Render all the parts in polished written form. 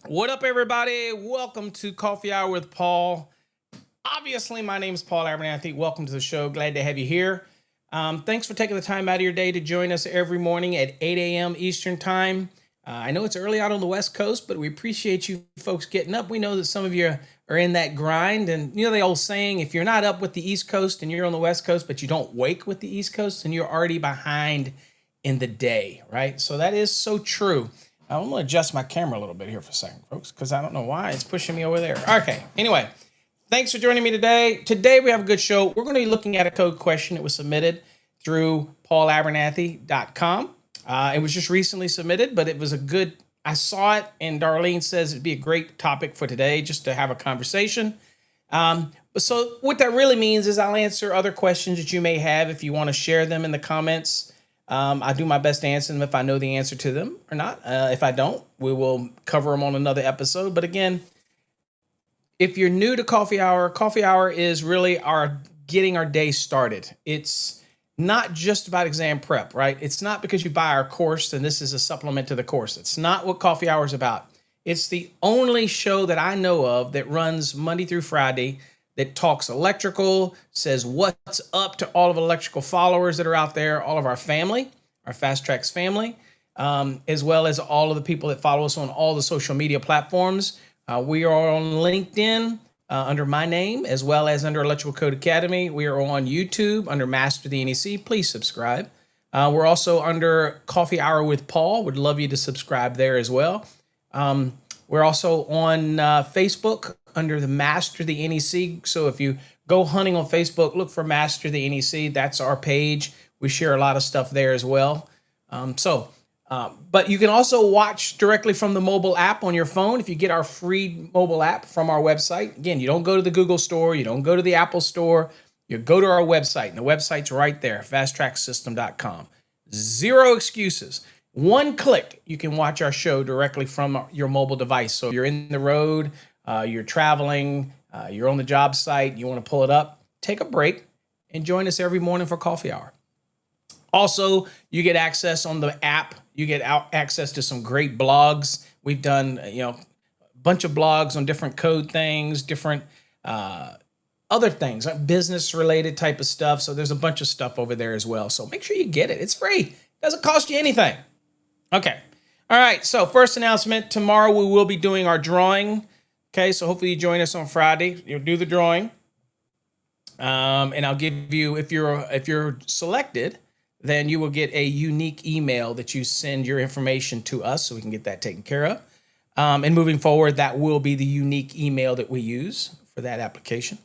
What up, everybody? Welcome to Coffee Hour with Paul. Obviously, my name is Paul Abernathy. Welcome to the show. Glad to have you here. Thanks for taking the time out of your day to join us every morning at 8 a.m. Eastern Time. I know it's early out on the West Coast, but we appreciate you folks getting up. We know that some of you are in that grind. And you know the old saying, if you're not up with the East Coast and you're on the West Coast, but you don't wake with the East Coast, then you're already behind in the day, right? So that is so true. I'm going to adjust my camera a little bit here for a second, folks, because I don't know why it's pushing me over there. Okay, anyway, thanks for joining me today. Today we have a good show. We're going to be looking at a code question that was submitted through paulabernathy.com. It was just recently submitted, but it was I saw it, and Darlene says it'd be a great topic for today just to have a conversation. So what that really means is I'll answer other questions that you may have if you want to share them in the comments. I do my best to answer them if I know the answer to them or not. If I don't, we will cover them on another episode. But again, if you're new to Coffee Hour is really getting our day started. It's not just about exam prep, right? It's not because you buy our course and this is a supplement to the course. It's not what Coffee Hour is about. It's the only show that I know of that runs Monday through Friday that talks electrical, says what's up to all of electrical followers that are out there, all of our family, our Fast Tracks family, as well as all of the people that follow us on all the social media platforms. We are on LinkedIn under my name, as well as under Electrical Code Academy. We are on YouTube under Master the NEC. Please subscribe. We're also under Coffee Hour with Paul. Would love you to subscribe there as well. We're also on Facebook under the Master the NEC. So if you go hunting on Facebook, look for Master the NEC. That's our page. We share a lot of stuff there as well. But you can also watch directly from the mobile app on your phone if you get our free mobile app from our website. Again, you don't go to the Google store. You don't go to the Apple store. You go to our website, and the website's right there, fasttracksystem.com. Zero excuses. One click, you can watch our show directly from your mobile device. So if you're in the road, you're traveling, you're on the job site, you want to pull it up, take a break and join us every morning for Coffee Hour. Also, you get access on the app. You get access to some great blogs. We've done, a bunch of blogs on different code things, different other things, like business-related type of stuff. So there's a bunch of stuff over there as well. So make sure you get it. It's free. It doesn't cost you anything. Okay. All right. So first announcement, tomorrow we will be doing our drawing. Okay. So hopefully you join us on Friday. You'll do the drawing. And I'll give you, if you're selected, then you will get a unique email that you send your information to us so we can get that taken care of. And moving forward, that will be the unique email that we use for that application.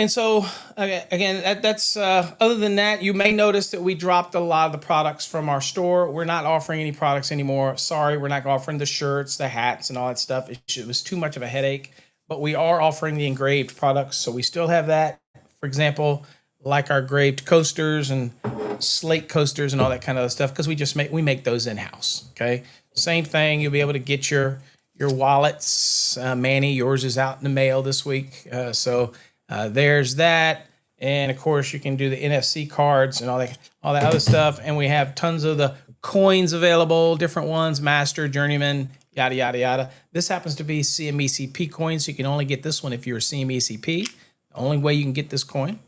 And so, again, that's other than that, you may notice that we dropped a lot of the products from our store. We're not offering any products anymore. Sorry, we're not offering the shirts, the hats, and all that stuff. It was too much of a headache. But we are offering the engraved products, so we still have that. For example, like our engraved coasters and slate coasters and all that kind of stuff, because we make those in-house. Okay, same thing. You'll be able to get your wallets. Manny, yours is out in the mail this week, so there's that. And of course, you can do the NFC cards and all that other stuff. And we have tons of the coins available, different ones, Master, Journeyman, yada yada yada. This happens to be CMECP coins, so you can only get this one if you're a CMECP. The only way you can get this coin.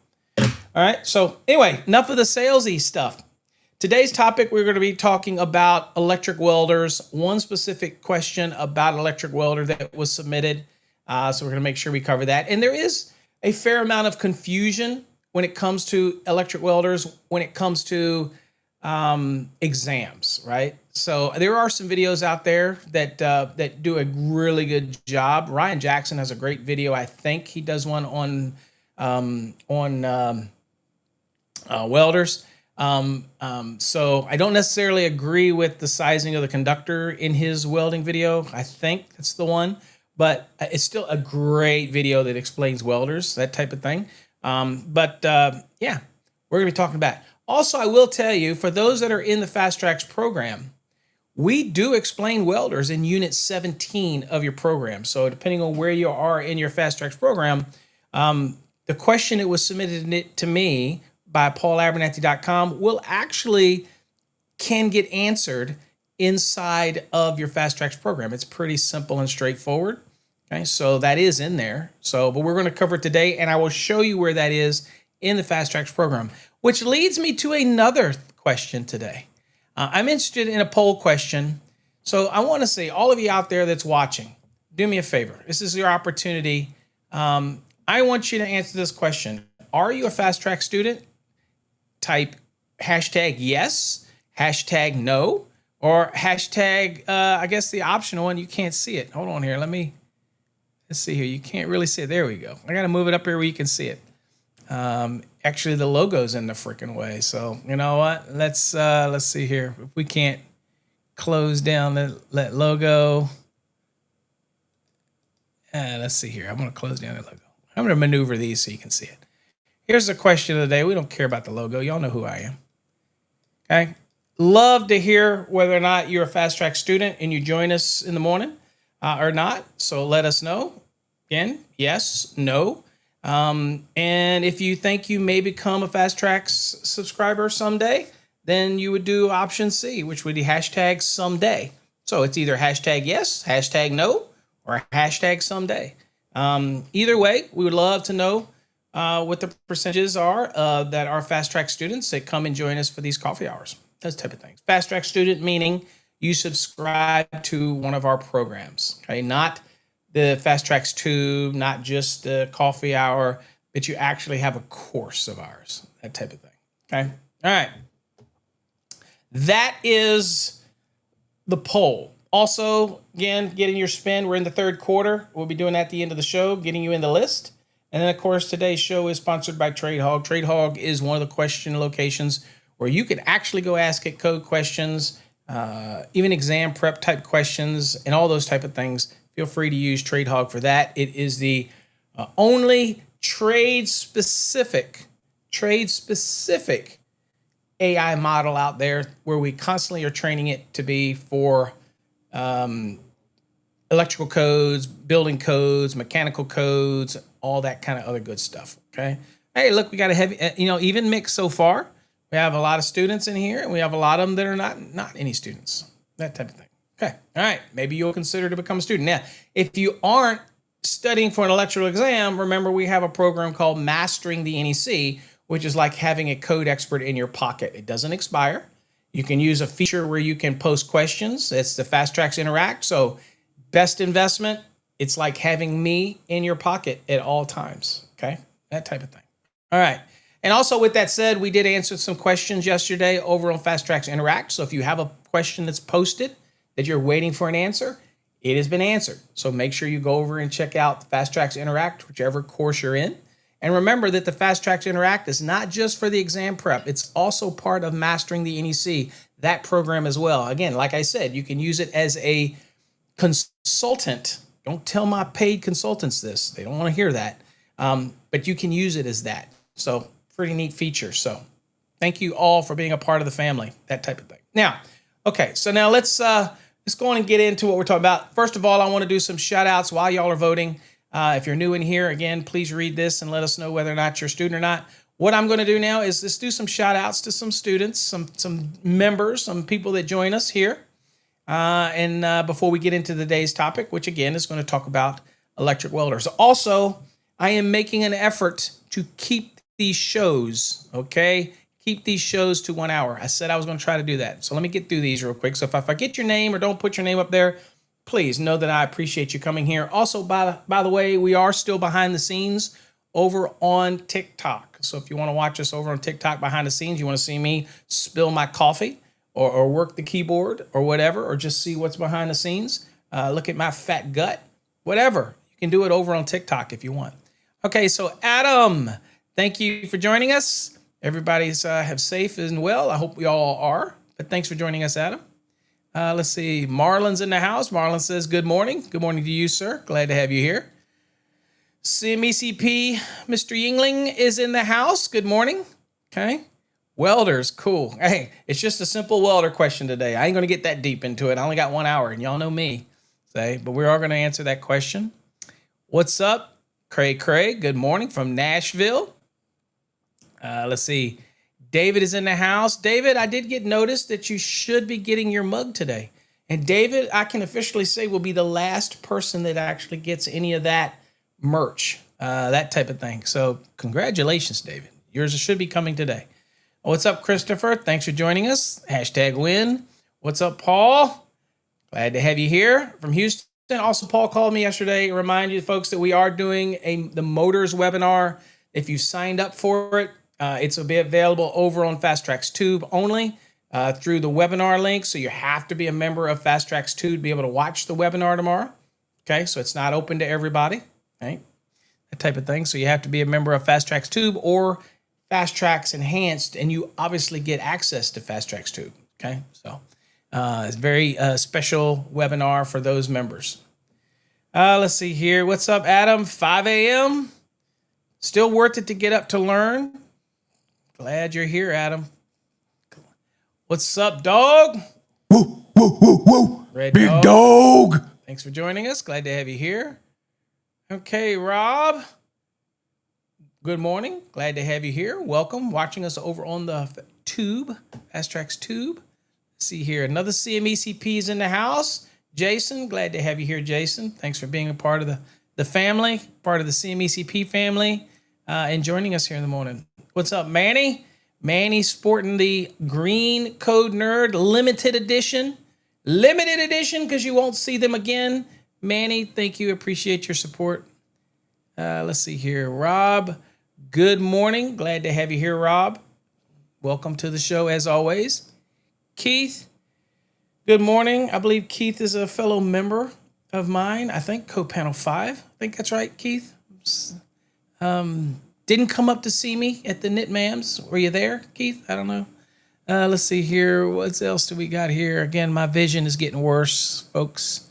All right, so anyway, enough of the salesy stuff. Today's topic, we're going to be talking about electric welders. One specific question about electric welder that was submitted. So we're going to make sure we cover that. And there is a fair amount of confusion when it comes to electric welders, when it comes to exams, right? So there are some videos out there that do a really good job. Ryan Jackson has a great video. I think he does one on welders. So I don't necessarily agree with the sizing of the conductor in his welding video. I think that's the one, but it's still a great video that explains welders, that type of thing. Yeah, we're gonna be talking about it. Also, I will tell you, for those that are in the Fast Tracks program, we do explain welders in Unit 17 of your program. So depending on where you are in your Fast Tracks program, the question that was submitted to me by paulabernathy.com will actually can get answered inside of your Fast Tracks program. It's pretty simple and straightforward. Okay, so that is in there. But we're going to cover it today, and I will show you where that is in the Fast Tracks program, which leads me to another question today. I'm interested in a poll question. So I want to say, all of you out there that's watching, do me a favor. This is your opportunity. I want you to answer this question. Are you a Fast Track student? Type hashtag yes, hashtag no, or hashtag, I guess the optional one, you can't see it. Hold on here. Let's see here. You can't really see it. There we go. I got to move it up here where you can see it. Actually, the logo's in the freaking way. So you know what? Let's see here. If we can't close down that logo. Let's see here. I'm going to close down that logo. I'm going to maneuver these so you can see it. Here's the question of the day. We don't care about the logo. Y'all know who I am. Okay. Love to hear whether or not you're a Fast Track student and you join us in the morning or not. So let us know. Again, yes, no. And if you think you may become a Fast Tracks subscriber someday, then you would do option C, which would be hashtag someday. So it's either hashtag yes, hashtag no, or hashtag someday. Either way, we would love to know what the percentages are that are Fast Track students that come and join us for these coffee hours, those type of things. Fast Track student meaning you subscribe to one of our programs, okay? Not the Fast Tracks Tube, not just the coffee hour, but you actually have a course of ours, that type of thing, okay? All right. That is the poll. Also, again, getting your spin. We're in the third quarter. We'll be doing that at the end of the show, getting you in the list. And then, of course, today's show is sponsored by TradeHog. TradeHog is one of the question locations where you can actually go ask it code questions, even exam prep type questions, and all those type of things. Feel free to use TradeHog for that. It is the only trade-specific AI model out there where we constantly are training it to be for electrical codes, building codes, mechanical codes, all that kind of other good stuff, okay? Hey, look, we got a heavy, even mix so far. We have a lot of students in here, and we have a lot of them that are not any students, that type of thing. Okay, all right, maybe you'll consider to become a student. Now, if you aren't studying for an electrical exam, remember we have a program called Mastering the NEC, which is like having a code expert in your pocket. It doesn't expire. You can use a feature where you can post questions. It's the Fast Tracks Interact. So best investment, it's like having me in your pocket at all times, okay? That type of thing. All right. And also with that said, we did answer some questions yesterday over on Fast Tracks Interact. So if you have a question that's posted that you're waiting for an answer, it has been answered. So make sure you go over and check out Fast Tracks Interact, whichever course you're in. And remember that the Fast Tracks Interact is not just for the exam prep. It's also part of Mastering the NEC, that program as well. Again, like I said, you can use it as a consultant. Don't tell my paid consultants this. They don't want to hear that. But you can use it as that. So pretty neat feature. So thank you all for being a part of the family, that type of thing. Now, okay, so now let's go on and get into what we're talking about. First of all, I want to do some shout outs while y'all are voting. If you're new in here, again, please read this and let us know whether or not you're a student or not. What I'm going to do now is just do some shout outs to some students, some members, some people that join us here. And before we get into today's topic, which again is going to talk about electric welders. Also, I am making an effort to keep these shows, okay? Keep these shows to 1 hour. I said I was going to try to do that. So let me get through these real quick. So if I forget your name or don't put your name up there, please know that I appreciate you coming here. Also, by the way, we are still behind the scenes over on TikTok. So if you want to watch us over on TikTok behind the scenes, you want to see me spill my coffee or work the keyboard or whatever, or just see what's behind the scenes, look at my fat gut, whatever. You can do it over on TikTok if you want. Okay, so Adam, thank you for joining us. Everybody's have safe and well. I hope we all are. But thanks for joining us, Adam. Let's see. Marlon's in the house. Marlon says, good morning. Good morning to you, sir. Glad to have you here. MECP, Mr. Yingling is in the house. Good morning. Okay. Welders, cool. Hey, it's just a simple welder question today. I ain't going to get that deep into it. I only got 1 hour, and y'all know me. But we are going to answer that question. What's up? Craig, good morning from Nashville. Let's see. David is in the house. David, I did get notice that you should be getting your mug today. And David, I can officially say, will be the last person that actually gets any of that merch, that type of thing. So congratulations, David. Yours should be coming today. What's up, Christopher? Thanks for joining us. #win. What's up, Paul? Glad to have you here from Houston. Also, Paul called me yesterday. Remind you, folks, that we are doing the Motors webinar. If you signed up for it, it's a bit available over on Fast Tracks Tube only through the webinar link. So you have to be a member of Fast Tracks Tube to be able to watch the webinar tomorrow. Okay, so it's not open to everybody, right? That type of thing. So you have to be a member of Fast Tracks Tube or Fast Tracks Enhanced, and you obviously get access to Fast Tracks Tube. Okay, so it's a very special webinar for those members. Let's see here. What's up, Adam? 5 a.m. Still worth it to get up to learn. Glad you're here, Adam. What's up, dog? Woo, woo, woo, woo. Red Big dog. dog. Thanks for joining us. Glad to have you here. Okay, Rob. Good morning. Glad to have you here. Welcome. Watching us over on the Tube, Fast Tracks Tube. Let's see here. Another CMECP is in the house. Jason, glad to have you here, Jason. Thanks for being a part of the family, part of the CMECP family, and joining us here in the morning. What's up, Manny? Manny sporting the green Code Nerd limited edition. Limited edition because you won't see them again. Manny, thank you. Appreciate your support. Let's see here. Rob, good morning. Glad to have you here, Rob. Welcome to the show as always. Keith, good morning. I believe Keith is a fellow member of mine. I think co-panel 5. I think that's right, Keith. Didn't come up to see me at the Knit Mams. Were you there, Keith? I don't know. Let's see here. What else do we got here? Again, my vision is getting worse, folks.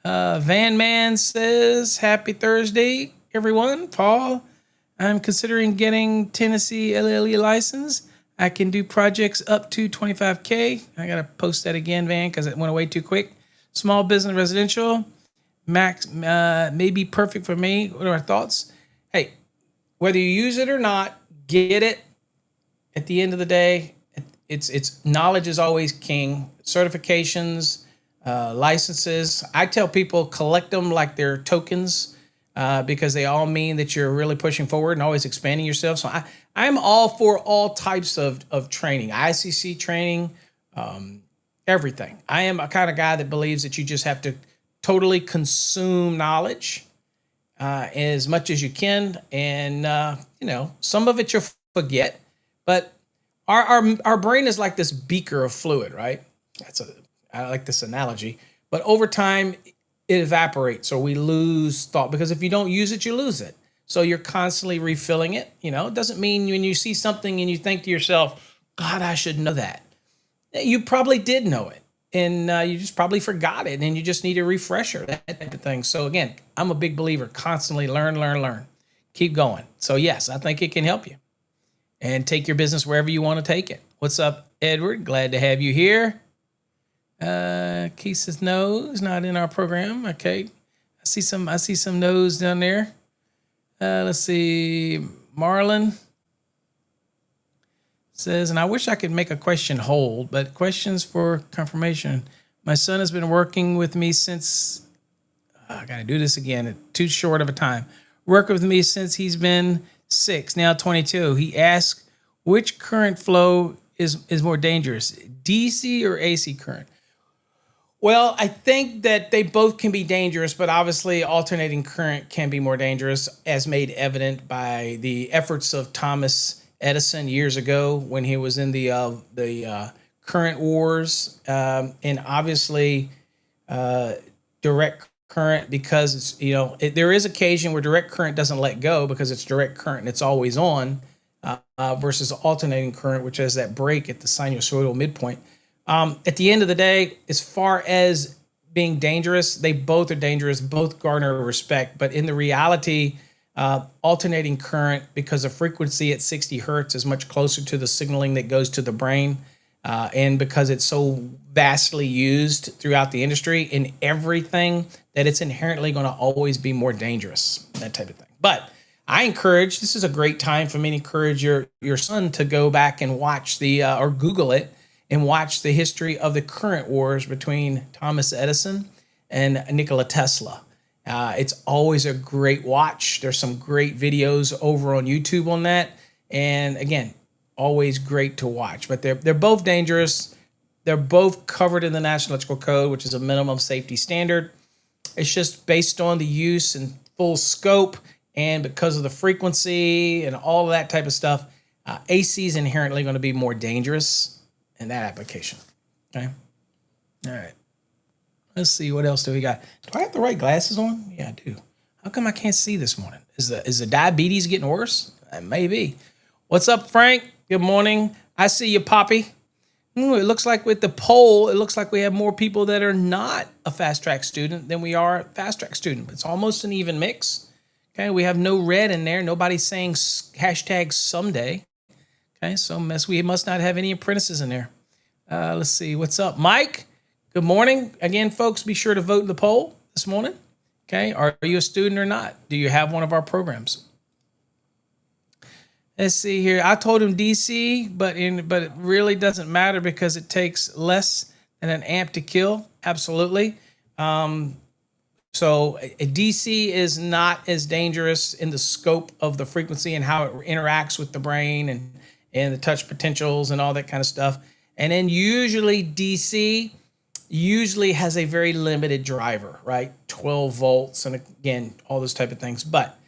Van Man says, happy Thursday, everyone. Paul, I'm considering getting Tennessee LLE license. I can do projects up to 25K. I got to post that again, Van, because it went away too quick. Small business residential. Max may be perfect for me. What are our thoughts? Hey, whether you use it or not, get it. At the end of the day, it's knowledge is always king. Certifications, licenses. I tell people collect them like they're tokens because they all mean that you're really pushing forward and always expanding yourself. So I'm all for all types of training, ICC training, everything. I am a kind of guy that believes that you just have to totally consume knowledge as much as you can. And, some of it you'll forget, but our brain is like this beaker of fluid, right? I like this analogy, but over time it evaporates or we lose thought because if you don't use it, you lose it. So you're constantly refilling it. It doesn't mean when you see something and you think to yourself, God, I should know that. You probably did know it and you just probably forgot it and you just need a refresher, that type of thing. So again, I'm a big believer, constantly learn, keep going. So yes, I think it can help you and take your business wherever you want to take it. What's up, Edward? Glad to have you here. Keith says no, it's not in our program. Okay. I see some no's down there. Let's see. Marlon says, and I wish I could make a question hold, but questions for confirmation. My son has been working with me since, I got to do this again, too short of a time. Worked with me since he's been 6, now 22. He asks, which current flow is more dangerous, DC or AC current? Well, I think that they both can be dangerous, but obviously alternating current can be more dangerous, as made evident by the efforts of Thomas Edison years ago when he was in the current wars, and obviously direct current, because it's, there is occasion where direct current doesn't let go because it's direct current and it's always on, versus alternating current, which has that break at the sinusoidal midpoint. At the end of the day, as far as being dangerous, they both are dangerous, both garner respect. But in the reality, alternating current, because the frequency at 60 hertz is much closer to the signaling that goes to the brain, and because it's so vastly used throughout the industry in everything, that it's inherently going to always be more dangerous, that type of thing. But I encourage, this is a great time for me to encourage your son to go back and watch or Google it and watch the history of the current wars between Thomas Edison and Nikola Tesla. It's always a great watch. There's some great videos over on YouTube on that. And again, always great to watch. But they're both dangerous. They're both covered in the National Electrical Code, which is a minimum safety standard. It's just based on the use and full scope, and because of the frequency and all of that type of stuff, AC is inherently going to be more dangerous in that application. Okay. All right. Let's see, what else do we got? Do I have the right glasses on? Yeah, I do. How come I can't see this morning? Is the diabetes getting worse? Maybe. What's up, Frank? Good morning. I see you, Poppy. It looks like with the poll, it looks like we have more people that are not a fast track student than we are a fast track student. It's almost an even mix. Okay, we have no red in there. Nobody's saying hashtag someday. Okay, so we must not have any apprentices in there. Let's see, what's up, Mike? Good morning. Again, folks, be sure to vote in the poll this morning. Okay, are you a student or not? Do you have one of our programs? Let's see here. I told him DC, but it really doesn't matter because it takes less than an amp to kill. Absolutely. So a DC is not as dangerous in the scope of the frequency and how it interacts with the brain and the touch potentials and all that kind of stuff. And then usually DC usually has a very limited driver, right? 12 volts and again, all those type of things. But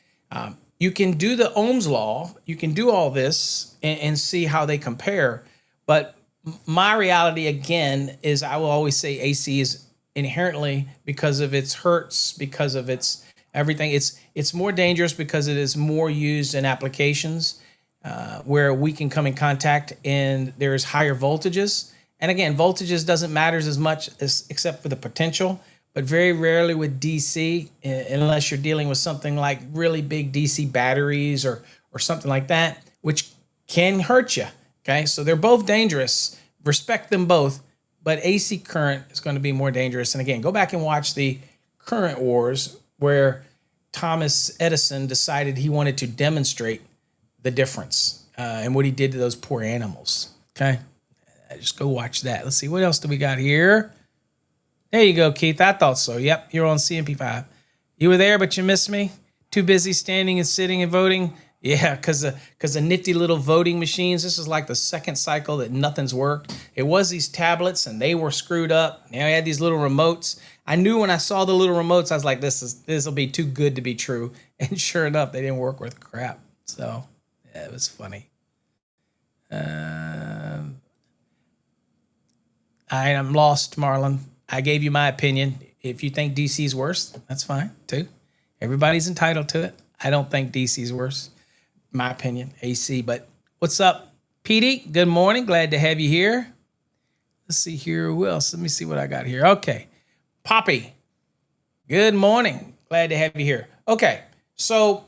you can do the Ohm's law. You can do all this and see how they compare. But my reality, again, is I will always say AC is inherently, because of its hertz, because of its everything, it's more dangerous because it is more used in applications where we can come in contact and there's higher voltages. And again, voltages doesn't matter as much except for the potential, but very rarely with DC, unless you're dealing with something like really big DC batteries or something like that, which can hurt you. Okay, so they're both dangerous. Respect them both, but AC current is going to be more dangerous. And again, go back and watch the current wars where Thomas Edison decided he wanted to demonstrate the difference and what he did to those poor animals. Okay, just go watch that. Let's see, what else do we got here? There you go, Keith. I thought so. Yep, you're on CMP5. You were there, but you missed me. Too busy standing and sitting and voting. Yeah, because the nifty little voting machines. This is like the second cycle that nothing's worked. It was these tablets, and they were screwed up. Now we had these little remotes. I knew when I saw the little remotes, I was like, this will be too good to be true. And sure enough, they didn't work worth crap. So yeah, it was funny. I'm lost, Marlon. I gave you my opinion. If you think DC is worse, that's fine too. Everybody's entitled to it. I don't think DC is worse. My opinion, AC. But what's up, Petey? Good morning. Glad to have you here. Let's see here. Who else? Let me see what I got here. Okay. Poppy. Good morning. Glad to have you here. Okay. So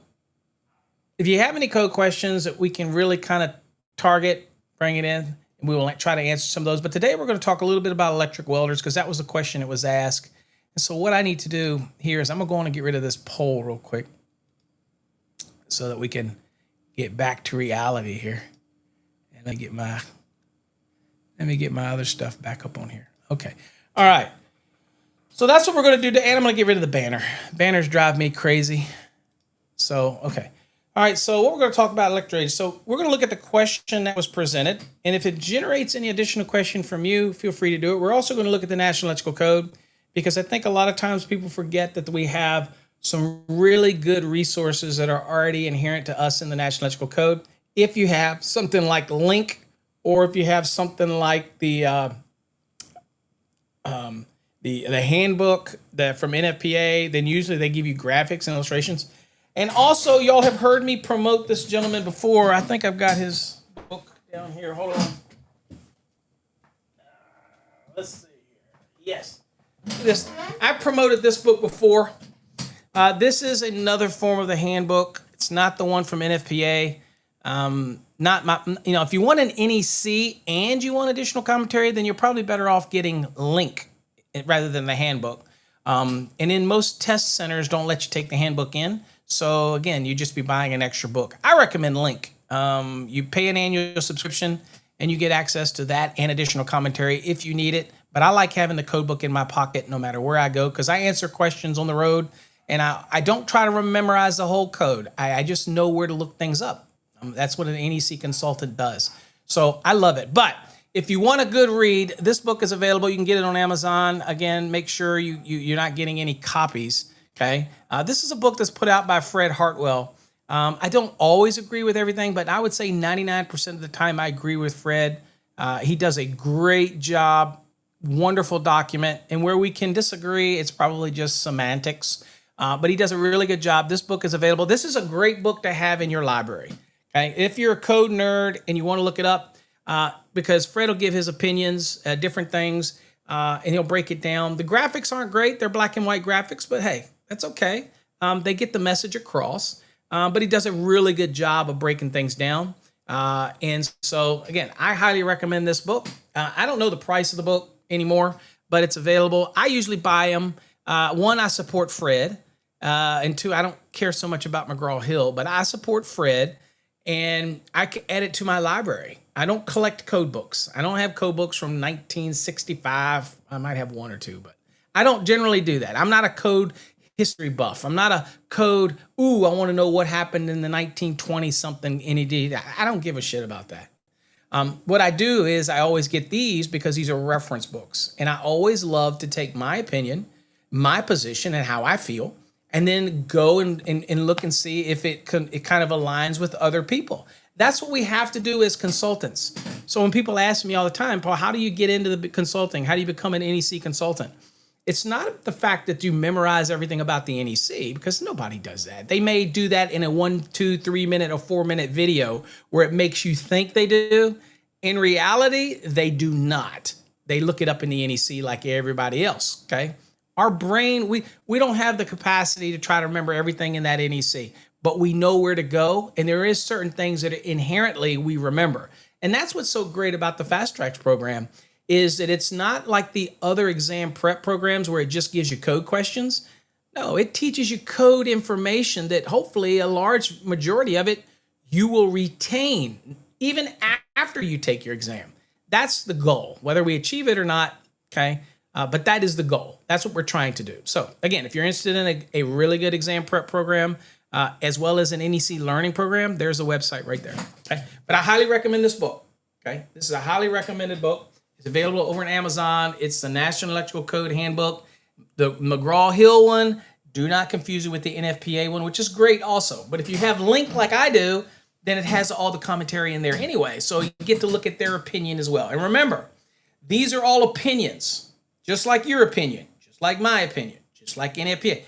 if you have any code questions that we can really kind of target, bring it in, and we will try to answer some of those. But today we're going to talk a little bit about electric welders because that was the question that was asked. And so what I need to do here is I'm going to go on and get rid of this poll real quick so that we can get back to reality here. And let me get my other stuff back up on here. Okay. All right. So that's what we're going to do. And I'm going to get rid of the banner. Banners drive me crazy. So, okay. All right. So what we're going to talk about electrolysis. So we're going to look at the question that was presented. And if it generates any additional question from you, feel free to do it. We're also going to look at the National Electrical Code because I think a lot of times people forget that we have some really good resources that are already inherent to us in the National Electrical Code. If you have something like Link, or if you have something like the handbook that from NFPA, then usually they give you graphics and illustrations. And also, y'all have heard me promote this gentleman before. I think I've got his book down here. Hold on. Let's see here. Yes. I promoted this book before. This is another form of the handbook. It's not the one from NFPA. If you want an NEC and you want additional commentary, then you're probably better off getting Link rather than the handbook. And in most test centers don't let you take the handbook in. So again, you just be buying an extra book. I recommend Link. You pay an annual subscription and you get access to that and additional commentary if you need it. But I like having the code book in my pocket no matter where I go because I answer questions on the road and I don't try to memorize the whole code. I just know where to look things up. That's what an NEC consultant does. So I love it. But if you want a good read, this book is available. You can get it on Amazon. Again, make sure you're not getting any copies. Okay. This is a book that's put out by Fred Hartwell. I don't always agree with everything, but I would say 99% of the time I agree with Fred. He does a great job, wonderful document. And where we can disagree, it's probably just semantics. But he does a really good job. This book is available. This is a great book to have in your library. Okay. If you're a code nerd and you want to look it up, because Fred will give his opinions, different things, and he'll break it down. The graphics aren't great. They're black and white graphics, but hey, that's okay. They get the message across. But he does a really good job of breaking things down. And so, again, I highly recommend this book. I don't know the price of the book anymore, but it's available. I usually buy them. One, I support Fred. And two, I don't care so much about McGraw-Hill, but I support Fred. And I can add it to my library. I don't collect code books. I don't have code books from 1965. I might have one or two, but I don't generally do that. I'm not a code history buff. I'm not a code, I want to know what happened in the 1920 something NED. I don't give a shit about that. What I do is I always get these because these are reference books. And I always love to take my opinion, my position, and how I feel, and then go and look and see if it kind of aligns with other people. That's what we have to do as consultants. So when people ask me all the time, Paul, how do you get into the consulting? How do you become an NEC consultant? It's not the fact that you memorize everything about the NEC, because nobody does that. They may do that in a 1, 2, 3 minute or 4 minute video where it makes you think they do. In reality, they do not. They look it up in the NEC like everybody else, okay? Our brain, we don't have the capacity to try to remember everything in that NEC, but we know where to go, and there is certain things that inherently we remember. And that's what's so great about the Fast Tracks program, is that it's not like the other exam prep programs where it just gives you code questions. No, it teaches you code information that hopefully a large majority of it you will retain even after you take your exam. That's the goal, whether we achieve it or not, okay? But that is the goal. That's what we're trying to do. So again, if you're interested in a really good exam prep program, as well as an NEC learning program, there's a website right there. Okay? But I highly recommend this book. Okay, this is a highly recommended book. It's available over on Amazon. It's the National Electrical Code Handbook. The McGraw-Hill one, do not confuse it with the NFPA one, which is great also. But if you have Link like I do, then it has all the commentary in there anyway. So you get to look at their opinion as well. And remember, these are all opinions. Just like your opinion, just like my opinion, just like NFPA.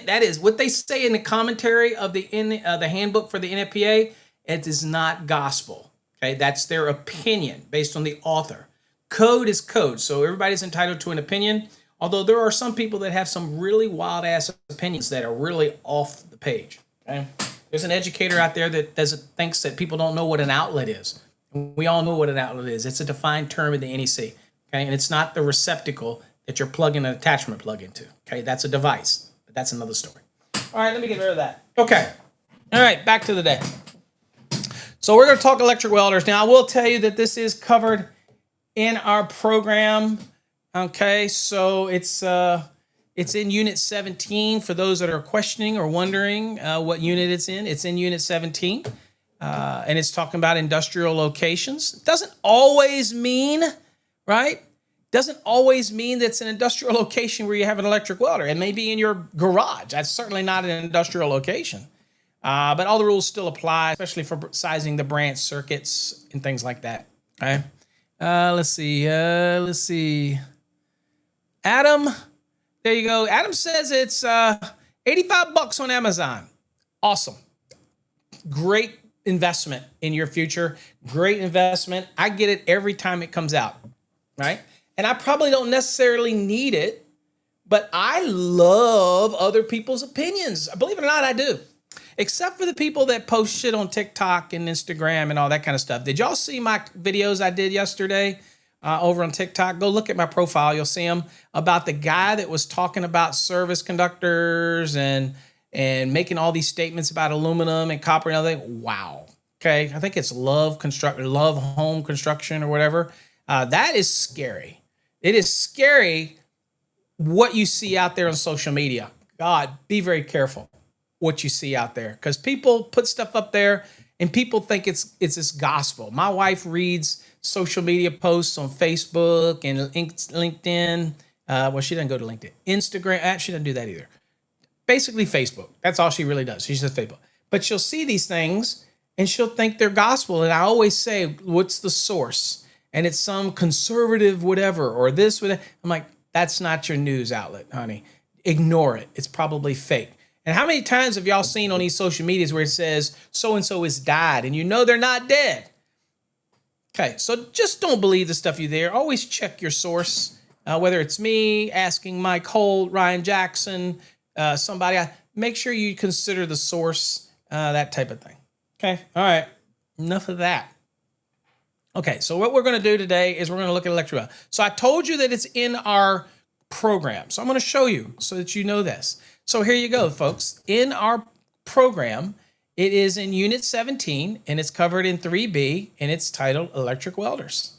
That is what they say in the commentary of the handbook for the NFPA. It is not gospel. Okay, that's their opinion based on the author. Code is code, so everybody's entitled to an opinion. Although there are some people that have some really wild ass opinions that are really off the page. Okay, there's an educator out there that thinks that people don't know what an outlet is. We all know what an outlet is. It's a defined term in the NEC. Okay, and it's not the receptacle that you're plugging an attachment plug into. Okay, that's a device, but that's another story. All right, let me get rid of that. Okay, all right, back to the day. So we're going to talk electric welders. Now, I will tell you that this is covered in our program. Okay, so it's in Unit 17 for those that are questioning or wondering what unit it's in. It's in Unit 17, and it's talking about industrial locations. It doesn't always mean... right? Doesn't always mean that it's an industrial location where you have an electric welder. It may be in your garage. That's certainly not an industrial location. But all the rules still apply, especially for sizing the branch circuits and things like that. Okay. Let's see. Adam, there you go. Adam says it's $85 on Amazon. Awesome. Great investment in your future. Great investment. I get it every time it comes out. Right? And I probably don't necessarily need it, but I love other people's opinions. Believe it or not, I do. Except for the people that post shit on TikTok and Instagram and all that kind of stuff. Did y'all see my videos I did yesterday over on TikTok? Go look at my profile. You'll see them about the guy that was talking about service conductors and and making all these statements about aluminum and copper and everything. Wow. Okay. I think it's Love Home Construction or whatever. That is scary. It is scary what you see out there on social media. God, be very careful what you see out there, because people put stuff up there and people think it's this gospel. My wife reads social media posts on Facebook and LinkedIn. Well, she doesn't go to LinkedIn. Instagram, she doesn't do that either. Basically Facebook. That's all she really does. She says Facebook. But she'll see these things and she'll think they're gospel. And I always say, what's the source? And it's some conservative whatever or this, whatever. I'm like, that's not your news outlet, honey. Ignore it. It's probably fake. And how many times have y'all seen on these social medias where it says so-and-so is died and you know they're not dead? Okay, so just don't believe the stuff you there. Always check your source, whether it's me, asking Mike Holt, Ryan Jackson, somebody. Make sure you consider the source, that type of thing. Okay, all right, enough of that. Okay, so what we're going to do today is we're going to look at electric weld. So I told you that it's in our program. So I'm going to show you so that you know this. So here you go, folks. In our program, it is in Unit 17, and it's covered in 3B, and it's titled Electric Welders.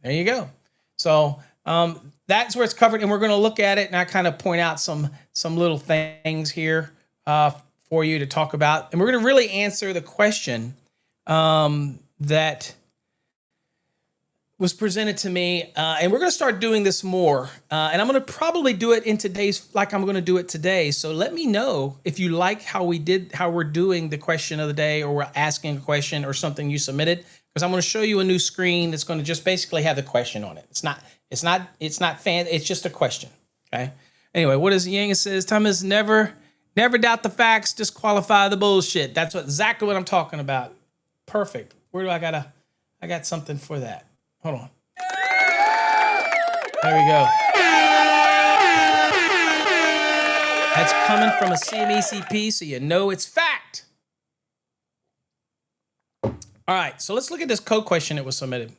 There you go. So that's where it's covered, and we're going to look at it, and I kind of point out some little things here for you to talk about. And we're going to really answer the question that was presented to me, and we're going to start doing this more. And I'm going to probably do it in today's, like I'm going to do it today. So let me know if you like how we're doing the question of the day, or we're asking a question or something you submitted, because I'm going to show you a new screen that's going to just basically have the question on it. It's not fan. It's just a question. Okay. Anyway, what is Yang says? Thomas, never doubt the facts, disqualify the bullshit. That's exactly what I'm talking about. Perfect. Where do I got something for that. Hold on. There we go. That's coming from a CMECP, so you know it's fact. All right, so let's look at this code question that was submitted.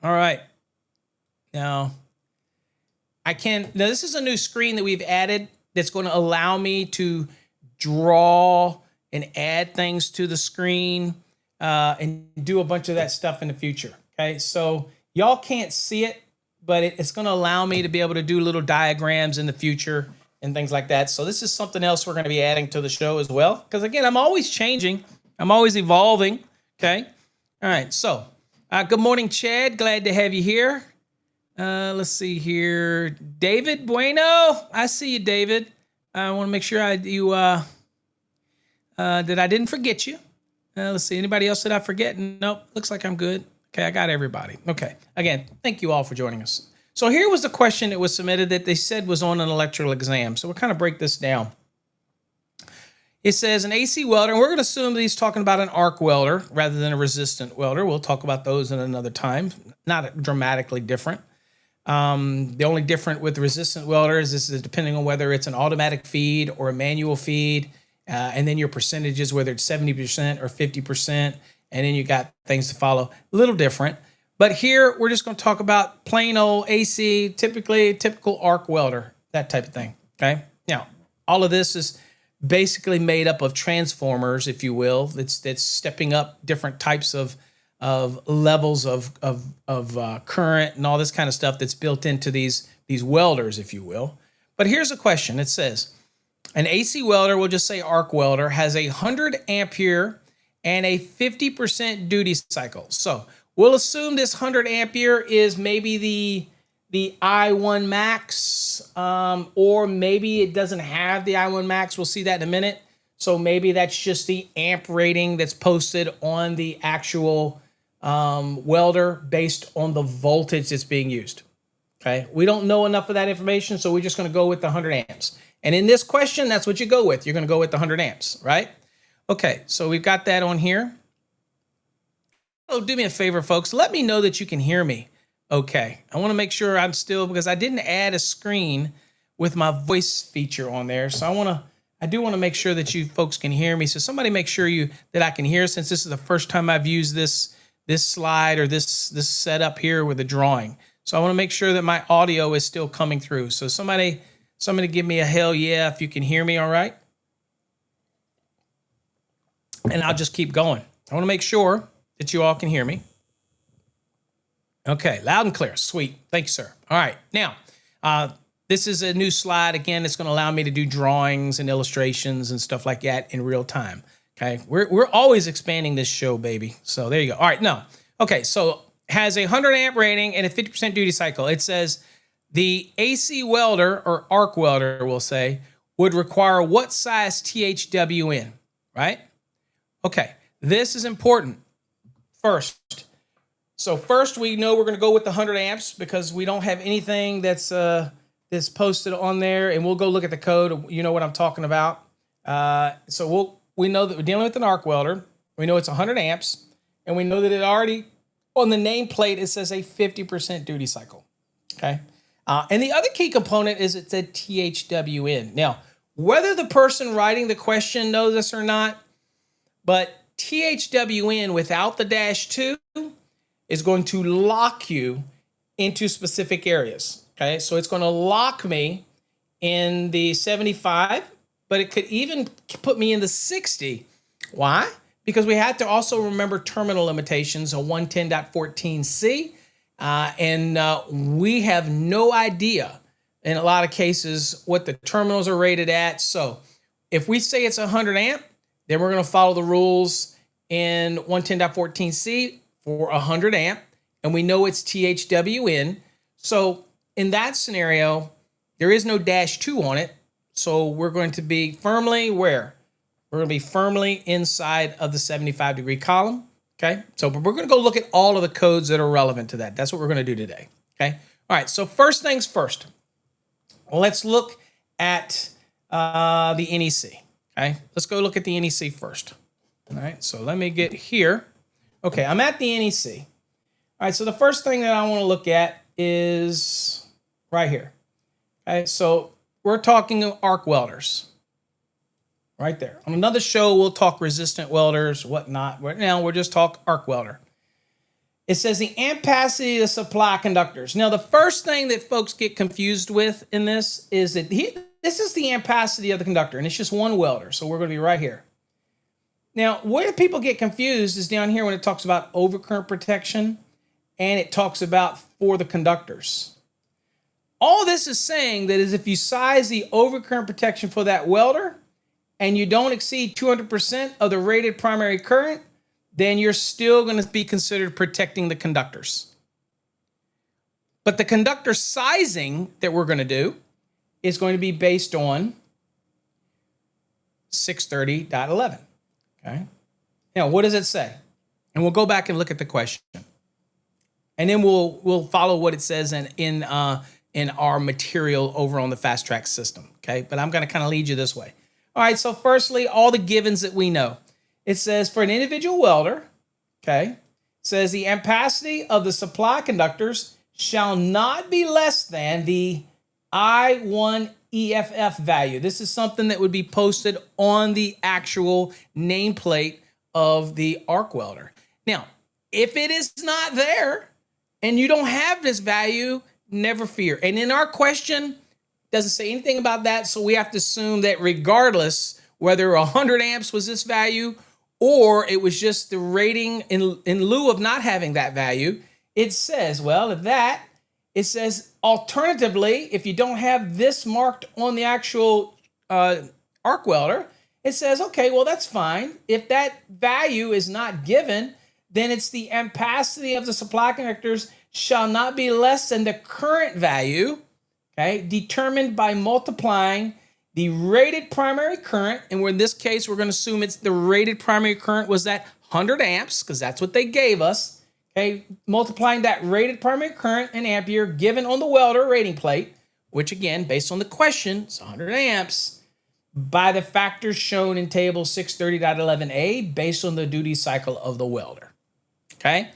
All right. Now this is a new screen that we've added that's going to allow me to draw and add things to the screen. And do a bunch of that stuff in the future. Okay, so y'all can't see it, but it's going to allow me to be able to do little diagrams in the future and things like that. So this is something else we're going to be adding to the show as well, because again, I'm always changing, I'm always evolving. Okay, all right. So good morning, Chad. Glad to have you here. Let's see here, David Bueno. I see you, David. I want to make sure that I didn't forget you. Let's see. Anybody else that I forget? Nope. Looks like I'm good. Okay, I got everybody. Okay. Again, thank you all for joining us. So here was the question that was submitted that they said was on an electrical exam. So we'll kind of break this down. It says an AC welder, and we're going to assume that he's talking about an arc welder rather than a resistant welder. We'll talk about those in another time. Not dramatically different. The only different with resistant welders is depending on whether it's an automatic feed or a manual feed. And then your percentages, whether it's 70% or 50%, and then you got things to follow. A little different. But here, we're just going to talk about plain old AC, typical arc welder, that type of thing, okay? Now, all of this is basically made up of transformers, if you will. It's stepping up different types of levels of current and all this kind of stuff that's built into these welders, if you will. But here's a question. It says, an AC welder, we'll just say arc welder, has a 100 ampere and a 50% duty cycle. So we'll assume this 100 ampere is maybe the I1 max, or maybe it doesn't have the I1 max. We'll see that in a minute. So maybe that's just the amp rating that's posted on the actual welder based on the voltage that's being used. Okay, we don't know enough of that information, so we're just going to go with the 100 amps. And in this question, that's what you go with. You're going to go with the 100 amps, right? Okay, so we've got that on here. Oh, do me a favor, folks. Let me know that you can hear me. Okay, I want to make sure I'm still, because I didn't add a screen with my voice feature on there. So I do want to make sure that you folks can hear me. So somebody make sure that I can hear, since this is the first time I've used this slide or this setup here with the drawing. So I want to make sure that my audio is still coming through. So somebody Somebody give me a hell yeah if you can hear me all right. And I'll just keep going. I want to make sure that you all can hear me. Okay, loud and clear. Sweet. Thank you, sir. All right. Now, this is a new slide. Again, it's going to allow me to do drawings and illustrations and stuff like that in real time. Okay, we're always expanding this show, baby. So there you go. All right, no. Okay, so has a 100 amp rating and a 50% duty cycle. It says the AC welder or arc welder, we'll say, would require what size THWN, right? Okay, this is important. First, we know we're going to go with the 100 amps because we don't have anything that's posted on there, and we'll go look at the code. You know what I'm talking about. So we know that we're dealing with an arc welder. We know it's 100 amps, and we know that it already, on the nameplate, it says a 50% duty cycle, okay? And the other key component is it said THWN. Now, whether the person writing the question knows this or not, but THWN without the -2 is going to lock you into specific areas, okay? So it's going to lock me in the 75, but it could even put me in the 60. Why? Because we had to also remember terminal limitations on 110.14c, and we have no idea in a lot of cases what the terminals are rated at. So if we say it's 100 amp, then we're going to follow the rules in 110.14c for 100 amp, and we know it's THWN. So in that scenario, there is no -2 on it. So we're going to be firmly where? We're going to be firmly inside of the 75-degree column, okay? So we're going to go look at all of the codes that are relevant to that. That's what we're going to do today, okay? All right, so first things first. Let's look at the NEC, okay? Let's go look at the NEC first. All right, so let me get here. Okay, I'm at the NEC. All right, so the first thing that I want to look at is right here. Okay, so we're talking arc welders. Right there. On another show, we'll talk resistant welders, whatnot. Right now, we'll just talk arc welder. It says the ampacity of supply conductors. Now, the first thing that folks get confused with in this is that this is the ampacity of the conductor, and it's just one welder. So we're going to be right here. Now, where people get confused is down here when it talks about overcurrent protection, and it talks about for the conductors. All this is saying that is if you size the overcurrent protection for that welder, and you don't exceed 200% of the rated primary current, then you're still going to be considered protecting the conductors. But the conductor sizing that we're going to do is going to be based on 630.11. Okay. Now, what does it say? And we'll go back and look at the question, and then we'll follow what it says in our material over on the Fast Track system. Okay, but I'm going to kind of lead you this way. All right, so firstly, all the givens that we know. It says for an individual welder, okay, it says the ampacity of the supply conductors shall not be less than the I1 EFF value. This is something that would be posted on the actual nameplate of the arc welder. Now, if it is not there and you don't have this value, never fear. And in our question, doesn't say anything about that, so we have to assume that regardless whether 100 amps was this value or it was just the rating in lieu of not having that value, it says, well, it says alternatively, if you don't have this marked on the actual arc welder, it says, okay, well, that's fine. If that value is not given, then it's the ampacity of the supply conductors shall not be less than the current value, okay, determined by multiplying the rated primary current, and in this case, we're going to assume it's the rated primary current was that 100 amps, because that's what they gave us, okay, multiplying that rated primary current in ampere given on the welder rating plate, which again, based on the question, is 100 amps, by the factors shown in table 630.11a, based on the duty cycle of the welder, okay?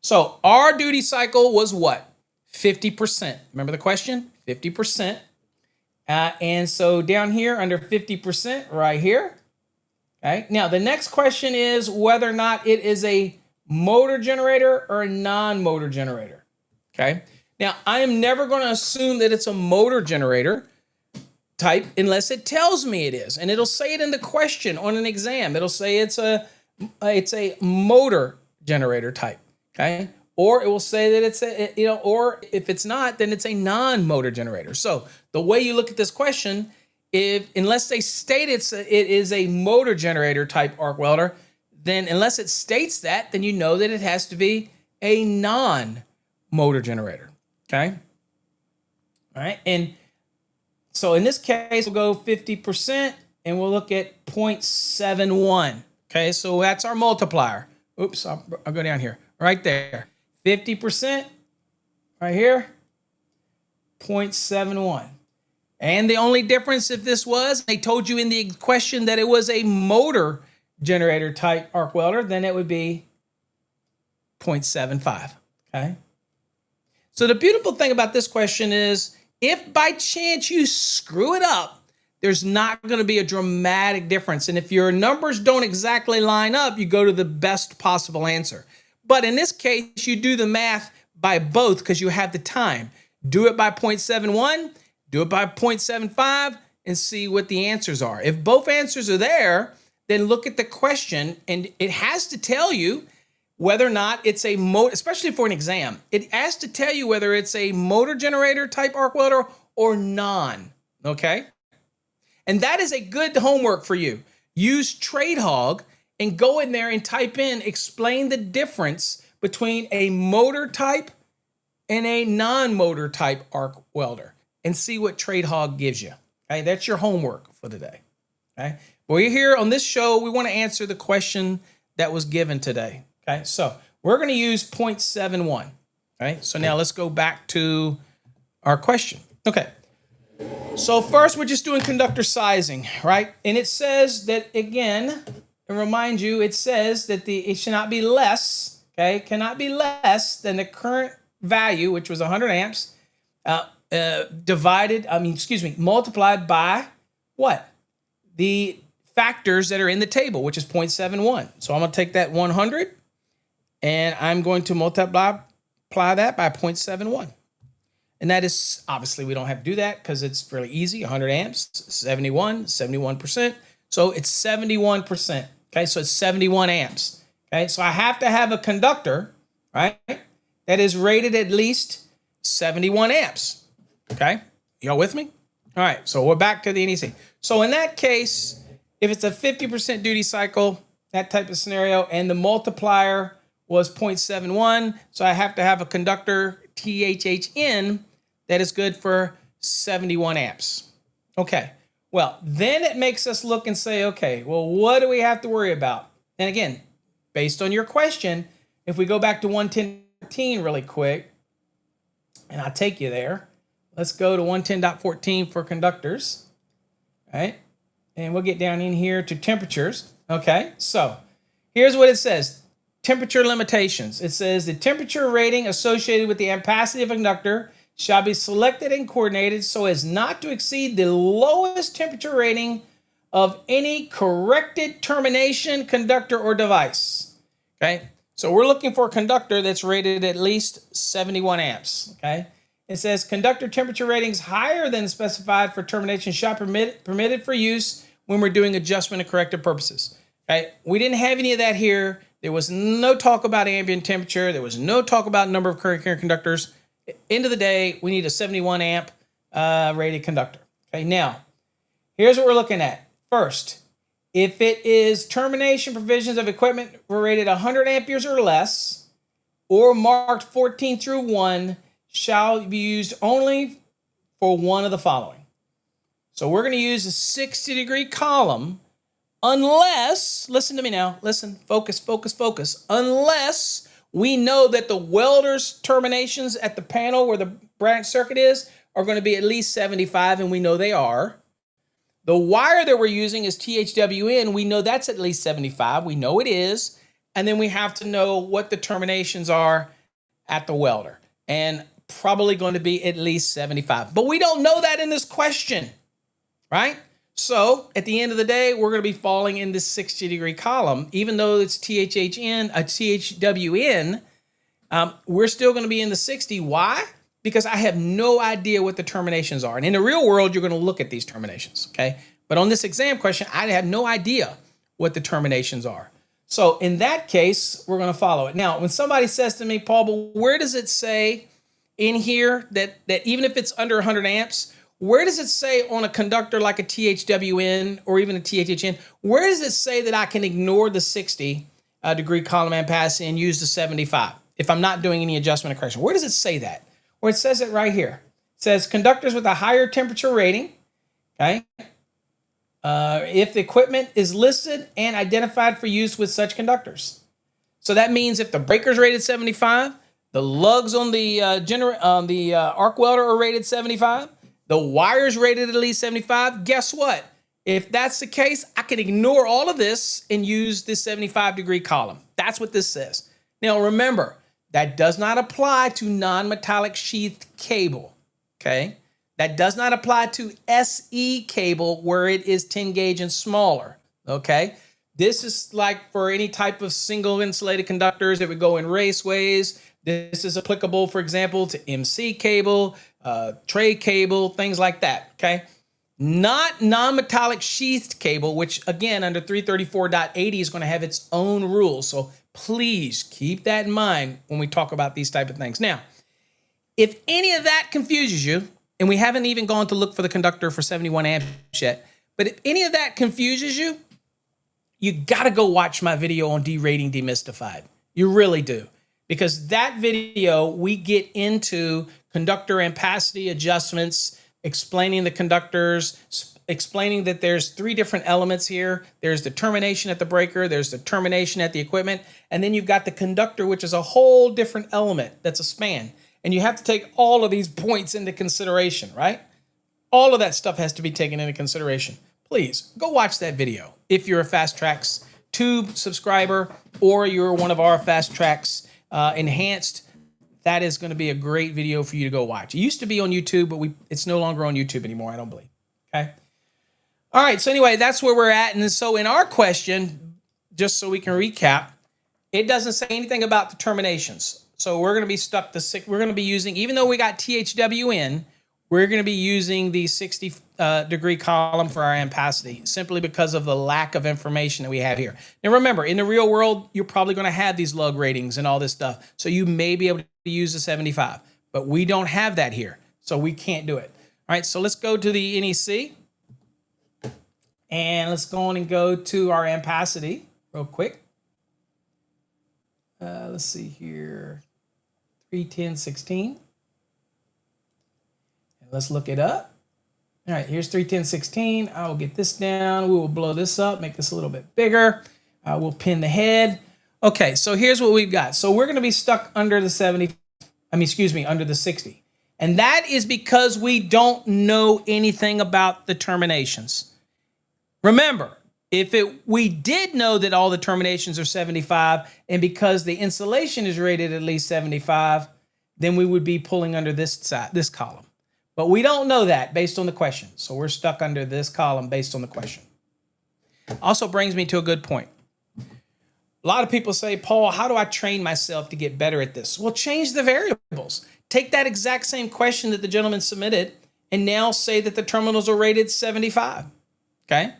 So our duty cycle was what? 50%. Remember the question? 50%. And so down here under 50% right here. Okay. Now the next question is whether or not it is a motor generator or a non-motor generator. Okay. Now I am never going to assume that it's a motor generator type unless it tells me it is. And it'll say it in the question on an exam. It'll say it's a motor generator type, okay? Or it will say that it's or if it's not, then it's a non-motor generator. So the way you look at this question, unless they state it is a motor generator type arc welder, then unless it states that, then you know that it has to be a non-motor generator, okay? All right, and so in this case, we'll go 50% and we'll look at 0.71. Okay, so that's our multiplier. Oops, I'll go down here, right there. 50% right here, 0.71. And the only difference if this was, they told you in the question that it was a motor generator type arc welder, then it would be 0.75, okay? So the beautiful thing about this question is, if by chance you screw it up, there's not going to be a dramatic difference. And if your numbers don't exactly line up, you go to the best possible answer. But in this case, you do the math by both because you have the time. Do it by 0.71, do it by 0.75, and see what the answers are. If both answers are there, then look at the question, and it has to tell you whether or not it's a motor, especially for an exam. It has to tell you whether it's a motor generator type arc welder or non, okay? And that is a good homework for you. Use TradeHog and go in there and type in, explain the difference between a motor type and a non-motor type arc welder and see what TradeHog gives you. Okay, that's your homework for today. Okay, we're here on this show. We want to answer the question that was given today. Okay, so we're going to use 0.71. Okay, so now let's go back to our question. Okay, so first we're just doing conductor sizing, right? And it says that, again, and remind you, it says that it should not be less, okay, cannot be less than the current value, which was 100 amps, multiplied by what? The factors that are in the table, which is 0.71. So I'm going to take that 100 and I'm going to multiply that by 0.71. And that is, obviously, we don't have to do that because it's fairly easy. 100 amps, 71%. So it's 71%. Okay, so it's 71 amps. Okay, so I have to have a conductor, right, that is rated at least 71 amps. Okay, y'all with me? All right, so we're back to the NEC. So in that case, if it's a 50% duty cycle, that type of scenario, and the multiplier was 0.71, so I have to have a conductor, THHN, that is good for 71 amps. Okay, well, then it makes us look and say, okay, well, what do we have to worry about? And again, based on your question, if we go back to 110.14 really quick, and I'll take you there. Let's go to 110.14 for conductors, right? And we'll get down in here to temperatures, okay? So here's what it says. Temperature limitations. It says the temperature rating associated with the ampacity of a conductor shall be selected and coordinated so as not to exceed the lowest temperature rating of any corrected termination conductor or device. Okay, so we're looking for a conductor that's rated at least 71 amps. Okay, it says conductor temperature ratings higher than specified for termination shall permitted for use when we're doing adjustment and corrective purposes. Okay, we didn't have any of that here. There was no talk about ambient temperature. There was no talk about number of current carrying conductors. End of the day, we need a 71 amp rated conductor. Okay, now, here's what we're looking at. First, if it is termination provisions of equipment were rated 100 amperes or less, or marked 14 through 1, shall be used only for one of the following. So we're going to use a 60-degree column unless, listen to me now, listen, focus, unless we know that the welder's terminations at the panel where the branch circuit is are going to be at least 75, and we know they are. The wire that we're using is THWN. We know that's at least 75. We know it is. And then we have to know what the terminations are at the welder. And probably going to be at least 75. But we don't know that in this question, right? So at the end of the day, we're going to be falling in this 60-degree column. Even though it's THWN, we're still going to be in the 60. Why? because I have no idea what the terminations are. And in the real world, you're going to look at these terminations, okay? But on this exam question, I have no idea what the terminations are. So in that case, we're going to follow it. Now, when somebody says to me, Paul, but where does it say in here that even if it's under 100 amps, where does it say on a conductor like a THWN or even a THHN, where does it say that I can ignore the 60 degree column ampacity and use the 75 if I'm not doing any adjustment or correction? Where does it say that? Well, it says it right here. It says conductors with a higher temperature rating, okay? If the equipment is listed and identified for use with such conductors. So that means if the breaker's rated 75, the lugs on the arc welder are rated 75, the wire's rated at least 75, guess what? If that's the case, I can ignore all of this and use this 75 degree column. That's what this says. Now remember, that does not apply to non-metallic sheathed cable, okay? That does not apply to SE cable where it is 10 gauge and smaller, okay? This is like for any type of single insulated conductors that would go in raceways. This is applicable, for example, to MC cable, tray cable, things like that, okay? Not non-metallic sheathed cable, which again, under 334.80 is going to have its own rules. So please keep that in mind when we talk about these type of things. Now, if any of that confuses you, and we haven't even gone to look for the conductor for 71 amps yet, but if any of that confuses you, you got to go watch my video on derating demystified. You really do. Because that video, we get into conductor ampacity adjustments, explaining the conductors, explaining that there's three different elements here. There's the termination at the breaker, there's the termination at the equipment, and then you've got the conductor, which is a whole different element that's a span. And you have to take all of these points into consideration, right? All of that stuff has to be taken into consideration. Please go watch that video if you're a Fast Tracks Tube subscriber or you're one of our Fast Tracks Enhanced. That is going to be a great video for you to go watch. It used to be on YouTube, but it's no longer on YouTube anymore, I don't believe. Okay. All right. So anyway, that's where we're at. And so in our question, just so we can recap, it doesn't say anything about the terminations. So we're going to be stuck to six. We're going to be using, even though we got THWN, we're going to be using the 60 degree column for our ampacity simply because of the lack of information that we have here. Now remember, in the real world, you're probably going to have these lug ratings and all this stuff. So you may be able to use the 75, but we don't have that here. So we can't do it. All right, so let's go to the NEC. And let's go on and go to our ampacity real quick. Let's see here. 310.16. And let's look it up. All right, here's 310.16. I will get this down. We will blow this up, make this a little bit bigger. We'll pin the head. Okay, so here's what we've got. So we're going to be stuck under the under the 60. And that is because we don't know anything about the terminations. Remember, we did know that all the terminations are 75, and because the insulation is rated at least 75, then we would be pulling under this column. But we don't know that based on the question. So we're stuck under this column based on the question. Also brings me to a good point. A lot of people say, Paul, how do I train myself to get better at this? Well, change the variables. Take that exact same question that the gentleman submitted and now say that the terminals are rated 75. Okay?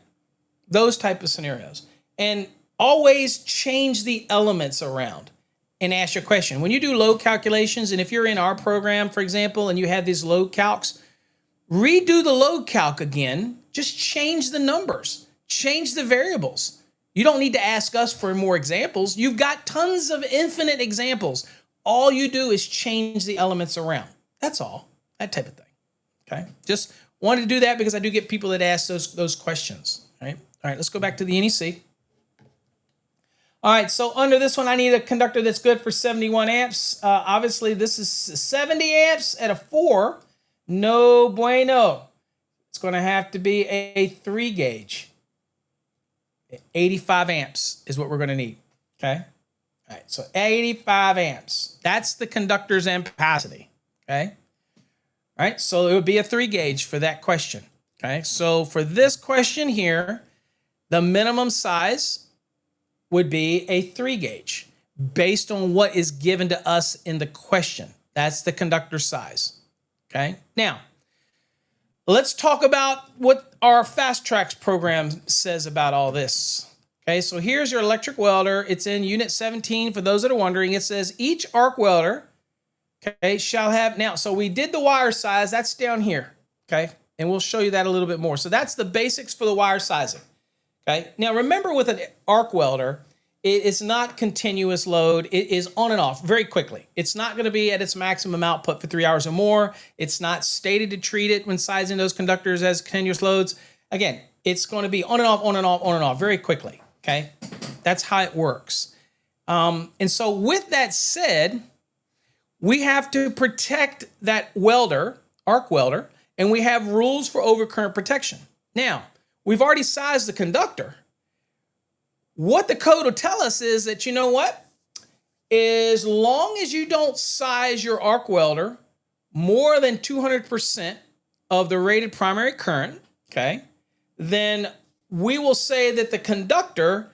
Those type of scenarios. And always change the elements around and ask your question. When you do load calculations, and if you're in our program, for example, and you have these load calcs, redo the load calc again. Just change the numbers. Change the variables. You don't need to ask us for more examples. You've got tons of infinite examples. All you do is change the elements around. That's all. That type of thing. Okay? Just wanted to do that because I do get people that ask those questions. Right? All right, let's go back to the NEC. All right, so under this one, I need a conductor that's good for 71 amps. Obviously, this is 70 amps at a 4. No bueno. It's going to have to be a 3 gauge. 85 amps is what we're going to need. Okay? All right, so 85 amps. That's the conductor's ampacity. Okay? All right, so it would be a 3 gauge for that question. Okay, so for this question here, the minimum size would be a 3 gauge based on what is given to us in the question. That's the conductor size. Okay. Now, let's talk about what our Fast Tracks program says about all this. Okay, so here's your electric welder. It's in Unit 17. For those that are wondering, it says each arc welder, okay, shall have, now, so we did the wire size. That's down here, okay? And we'll show you that a little bit more. So that's the basics for the wire sizing, okay? Now, remember with an arc welder, it is not continuous load. It is on and off very quickly. It's not going to be at its maximum output for 3 hours or more. It's not stated to treat it when sizing those conductors as continuous loads. Again, it's going to be on and off, on and off, on and off very quickly, okay? That's how it works. And so with that said, we have to protect that welder, arc welder, and we have rules for overcurrent protection. Now, we've already sized the conductor. What the code will tell us is that, you know what? As long as you don't size your arc welder more than 200% of the rated primary current, okay, then we will say that the conductor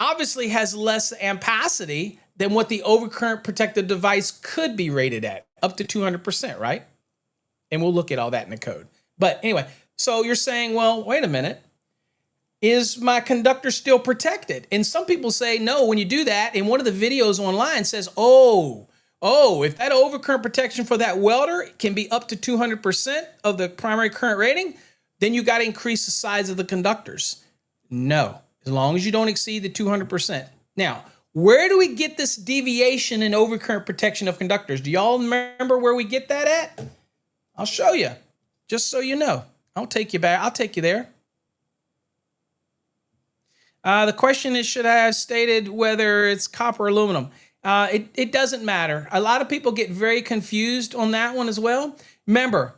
obviously has less ampacity than what the overcurrent protected device could be rated at, up to 200%, right? And we'll look at all that in the code. But anyway, so you're saying, well, wait a minute. Is my conductor still protected? And some people say, no, when you do that, and one of the videos online says, oh, if that overcurrent protection for that welder can be up to 200% of the primary current rating, then you got to increase the size of the conductors. No, as long as you don't exceed the 200%. Now, where do we get this deviation in overcurrent protection of conductors? Do y'all remember where we get that at? I'll show you, just so you know. I'll take you back. I'll take you there. The question is, should I have stated whether it's copper or aluminum? It doesn't matter. A lot of people get very confused on that one as well. Remember,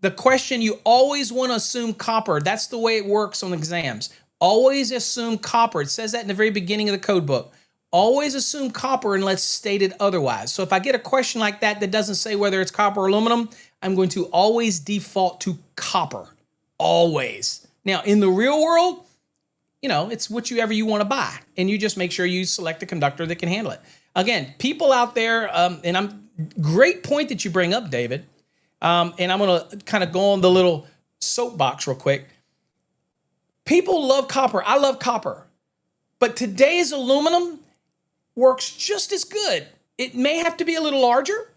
the question, you always want to assume copper. That's the way it works on exams. Always assume copper. It says that in the very beginning of the code book. Always assume copper unless stated otherwise. So if I get a question like that that doesn't say whether it's copper or aluminum, I'm going to always default to copper. Always. Now, in the real world, you know, it's whichever you want to buy. And you just make sure you select a conductor that can handle it. Again, people out there, great point that you bring up, David. And I'm going to kind of go on the little soapbox real quick. People love copper. I love copper. But today's aluminum works just as good. It may have to be a little larger.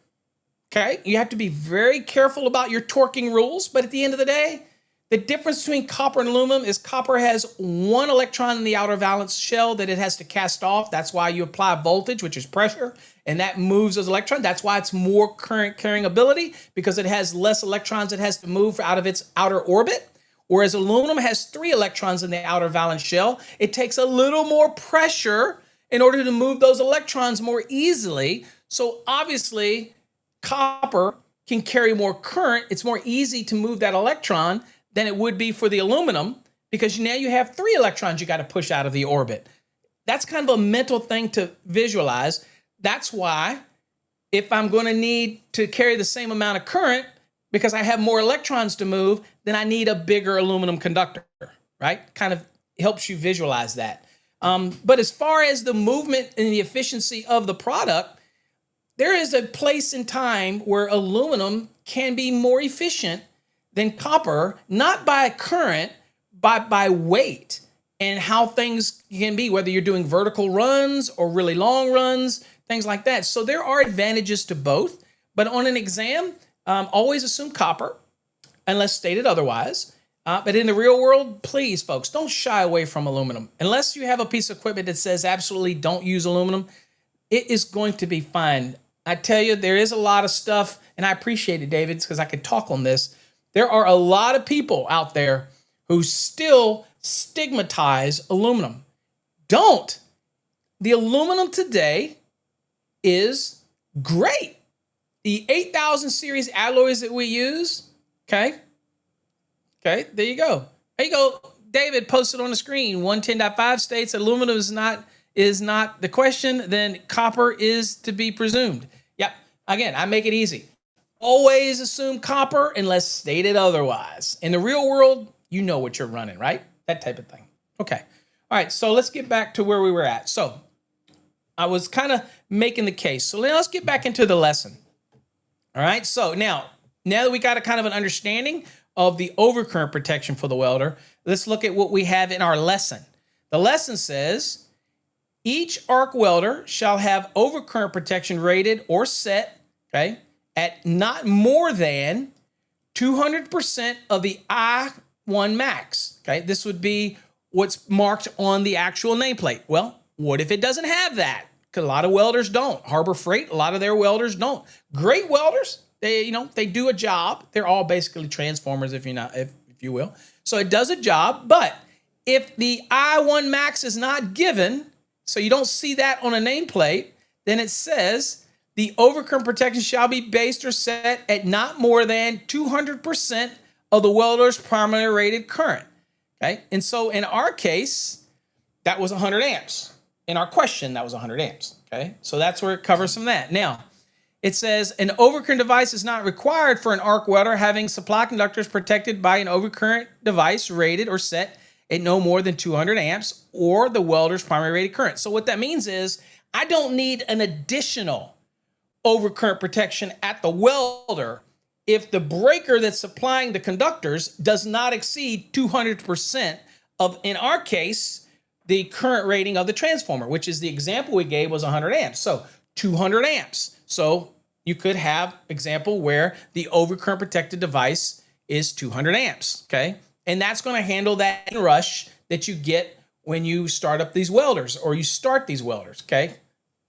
Okay. You have to be very careful about your torquing rules. But at the end of the day, the difference between copper and aluminum is copper has one electron in the outer valence shell that it has to cast off. That's why you apply voltage, which is pressure, and that moves those electrons. That's why it's more current carrying ability, because it has less electrons it has to move out of its outer orbit. Whereas aluminum has 3 electrons in the outer valence shell. It takes a little more pressure in order to move those electrons more easily. So obviously, copper can carry more current. It's more easy to move that electron than it would be for the aluminum, because now you have 3 electrons you got to push out of the orbit. That's kind of a mental thing to visualize. That's why if I'm going to need to carry the same amount of current, because I have more electrons to move, then I need a bigger aluminum conductor, right? Kind of helps you visualize that. But as far as the movement and the efficiency of the product, there is a place in time where aluminum can be more efficient than copper, not by current, but by weight and how things can be, whether you're doing vertical runs or really long runs, things like that. So there are advantages to both, but on an exam, always assume copper unless stated otherwise. But in the real world, please, folks, don't shy away from aluminum. Unless you have a piece of equipment that says absolutely don't use aluminum, it is going to be fine. I tell you, there is a lot of stuff, and I appreciate it, David, because I could talk on this. There are a lot of people out there who still stigmatize aluminum. Don't. The aluminum today is great. The 8000 series alloys that we use, okay, there you go. There you go. David posted on the screen, 110.5 states aluminum is not the question, then copper is to be presumed. Yep. Again, I make it easy. Always assume copper unless stated otherwise. In the real world, you know what you're running, right? That type of thing. Okay. All right. So let's get back to where we were at. So I was kind of making the case. So let's get back into the lesson. All right. So now that we got a kind of an understanding of the overcurrent protection for the welder, let's look at what we have in our lesson. The lesson says each arc welder shall have overcurrent protection rated or set, okay, at not more than 200% of the I1 max. Okay, this would be what's marked on the actual nameplate. Well, what if it doesn't have that? Because a lot of welders don't. Harbor Freight, a lot of their welders don't. Great welders, they do a job. They're all basically transformers, if you will. So it does a job, but if the I1 max is not given, so you don't see that on a nameplate, then it says the overcurrent protection shall be based or set at not more than 200% of the welder's primary rated current. Okay, and so in our case, that was 100 amps. In our question, that was 100 amps. Okay, so that's where it covers some of that. Now, it says an overcurrent device is not required for an arc welder having supply conductors protected by an overcurrent device rated or set at no more than 200 amps or the welder's primary rated current. So what that means is I don't need an additional overcurrent protection at the welder if the breaker that's supplying the conductors does not exceed 200% of, in our case, the current rating of the transformer, which is the example we gave was 100 amps. So 200 amps. So you could have example where the overcurrent protected device is 200 amps, okay? And that's going to handle that rush that you get when you start up these welders or you start these welders, okay?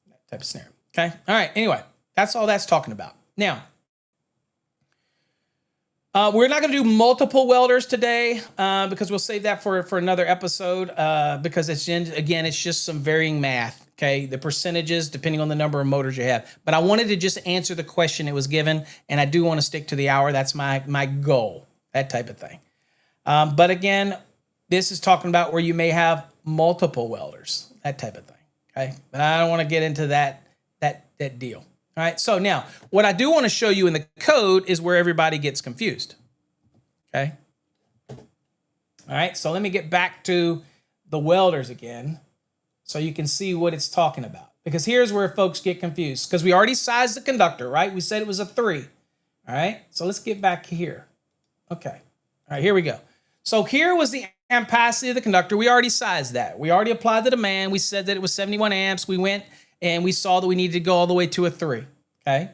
That type of scenario, okay? All right, anyway, that's all that's talking about. Now, we're not going to do multiple welders today because we'll save that for another episode because it's just some varying math, okay? The percentages depending on the number of motors you have. But I wanted to just answer the question it was given, and I do want to stick to the hour. That's my goal, that type of thing. But again, this is talking about where you may have multiple welders, that type of thing, okay? But I don't want to get into that deal. All right, so now what I do want to show you in the code is where everybody gets confused, okay? All right, so let me get back to the welders again so you can see what it's talking about. Because here's where folks get confused because we already sized the conductor, right? We said it was a 3, all right? So let's get back here. Okay, all right, here we go. So here was the ampacity of the conductor. We already sized that. We already applied the demand. We said that it was 71 amps. We went and we saw that we needed to go all the way to a 3, okay?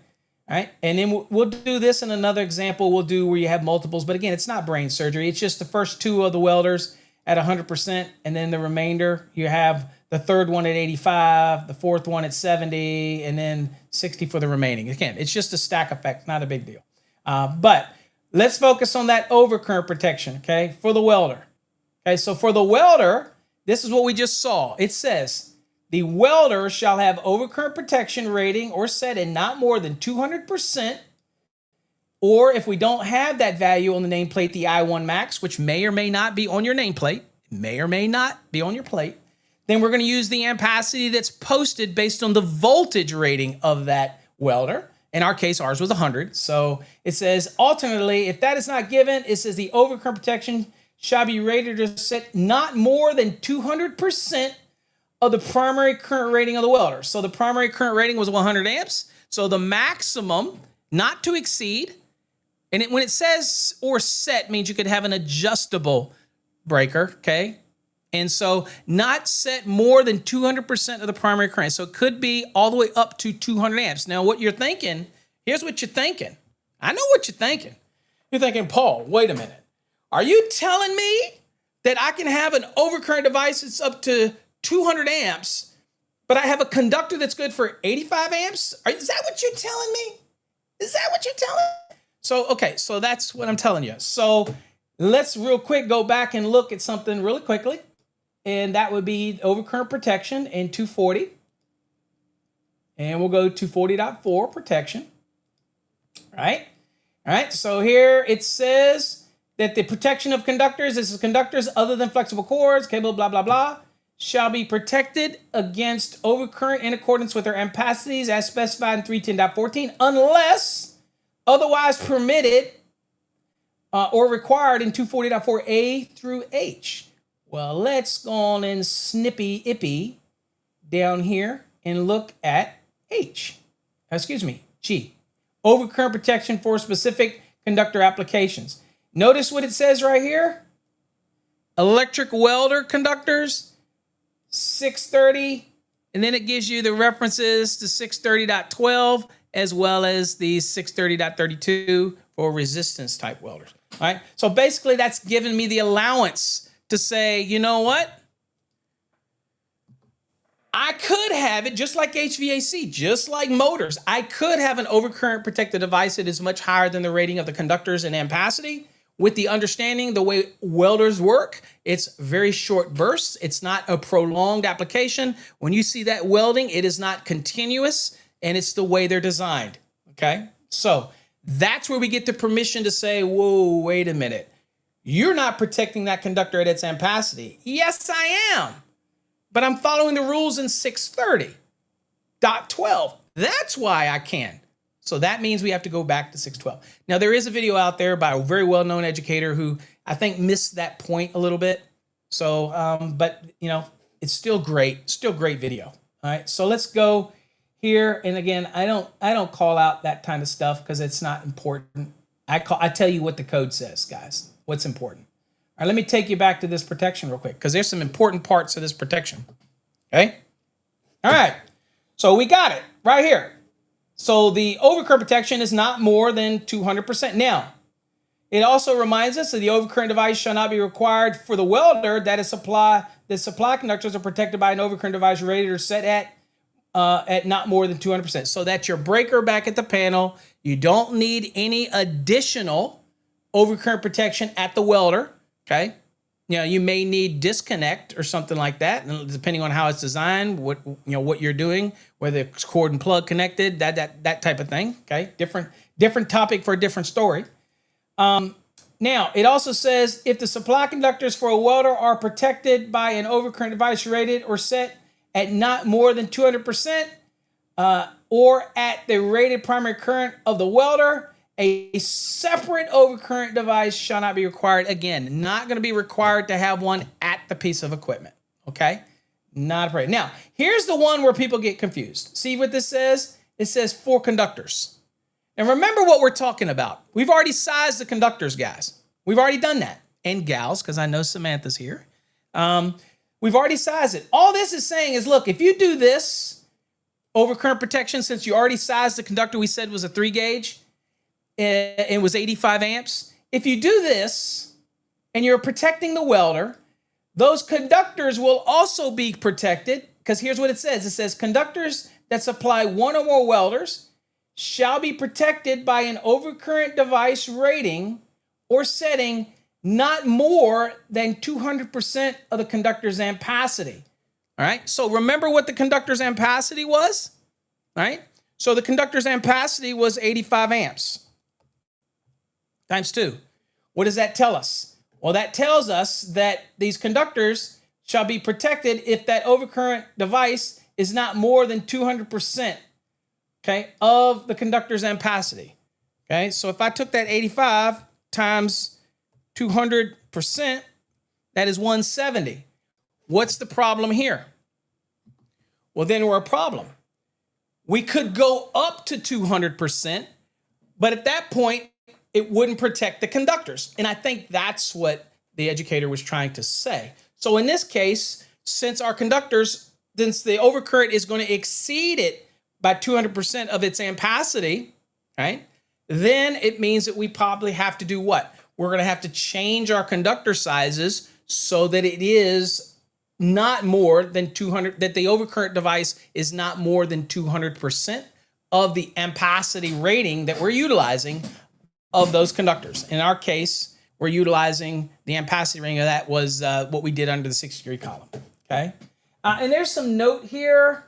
All right, and then we'll do this in another example we'll do where you have multiples, but again, it's not brain surgery. It's just the first 2 of the welders at 100%, and then the remainder, you have the third one at 85, the fourth one at 70, and then 60 for the remaining. Again, it's just a stack effect, not a big deal. But let's focus on that overcurrent protection, okay, for the welder. Okay, so for the welder, this is what we just saw. It says, the welder shall have overcurrent protection rating or set in not more than 200%, or if we don't have that value on the nameplate, the I1 max, which may or may not be on your nameplate, may or may not be on your plate, then we're going to use the ampacity that's posted based on the voltage rating of that welder. In our case, ours was 100. So it says, alternately, if that is not given, it says the overcurrent protection shall be rated or set not more than 200% of the primary current rating of the welder. So the primary current rating was 100 amps. So the maximum not to exceed, and when it says or set means you could have an adjustable breaker, okay? And so not set more than 200% of the primary current. So it could be all the way up to 200 amps. Now what you're thinking, here's what you're thinking. I know what you're thinking. You're thinking, Paul, wait a minute. Are you telling me that I can have an overcurrent device that's up to 200 amps, but I have a conductor that's good for 85 amps? Is that what you're telling me? Is that what you're telling me? So, okay, so that's what I'm telling you. So let's real quick go back and look at something really quickly. And that would be overcurrent protection in 240. And we'll go to 240.4 protection. All right, so here it says that the protection of conductors, this is conductors other than flexible cords, cable, blah, blah, blah, shall be protected against overcurrent in accordance with their ampacities as specified in 310.14 unless otherwise permitted or required in 240.4a through H. Well, let's go on and snippy-ippy down here and look at G. overcurrent protection for specific conductor applications. Notice what it says right here. Electric welder conductors, 630, and then it gives you the references to 630.12 as well as the 630.32 for resistance type welders. All right. So basically that's giving me the allowance to say, you know what? I could have it just like HVAC, just like motors. I could have an overcurrent protected device that is much higher than the rating of the conductors and ampacity. With the understanding the way welders work, it's very short bursts. It's not a prolonged application. When you see that welding, it is not continuous, and it's the way they're designed. Okay, so that's where we get the permission to say, whoa, wait a minute. You're not protecting that conductor at its ampacity. Yes, I am. But I'm following the rules in 630.12. That's why I can. So that means we have to go back to 612. Now, there is a video out there by a very well-known educator who I think missed that point a little bit. So, but, you know, it's still great video. All right, so let's go here. And again, I don't call out that kind of stuff because it's not important. I tell you what the code says, guys, what's important. All right, let me take you back to this protection real quick because there's some important parts of this protection. Okay. All right. So we got it right here. So the overcurrent protection is not more than 200%. Now, it also reminds us that the overcurrent device shall not be required for the welder that supply conductors are protected by an overcurrent device rated or set at not more than 200%. So that's your breaker back at the panel. You don't need any additional overcurrent protection at the welder. Okay. You know, you may need disconnect or something like that, depending on how it's designed, what you're doing, whether it's cord and plug connected, that type of thing. Okay, different topic for a different story. Now, it also says if the supply conductors for a welder are protected by an overcurrent device rated or set at not more than 200%, or at the rated primary current of the welder, a separate overcurrent device shall not be required. Again, not going to be required to have one at the piece of equipment. Okay? Not a problem. Now, here's the one where people get confused. See what this says? It says for conductors. And remember what we're talking about. We've already sized the conductors, guys. We've already done that. And gals, because I know Samantha's here. We've already sized it. All this is saying is, look, if you do this overcurrent protection, since you already sized the conductor we said was a 3 gauge, it was 85 amps. If you do this and you're protecting the welder, those conductors will also be protected because here's what it says. It says conductors that supply one or more welders shall be protected by an overcurrent device rating or setting not more than 200% of the conductor's ampacity. All right. So remember what the conductor's ampacity was? All right. So the conductor's ampacity was 85 amps. Times 2. What does that tell us? Well, that tells us that these conductors shall be protected if that overcurrent device is not more than 200%, okay, of the conductor's ampacity. Okay, so if I took that 85 times 200%, that is 170. What's the problem here? Well, then we're a problem. We could go up to 200%, but at that point, it wouldn't protect the conductors. And I think that's what the educator was trying to say. So in this case, since our conductors, since the overcurrent is going to exceed it by 200% of its ampacity, right? Then it means that we probably have to do what? We're going to have to change our conductor sizes so that it is not more than 200, that the overcurrent device is not more than 200% of the ampacity rating that we're utilizing of those conductors. In our case, we're utilizing the ampacity rating of that was what we did under the 60-degree column. Okay, and there's some note here.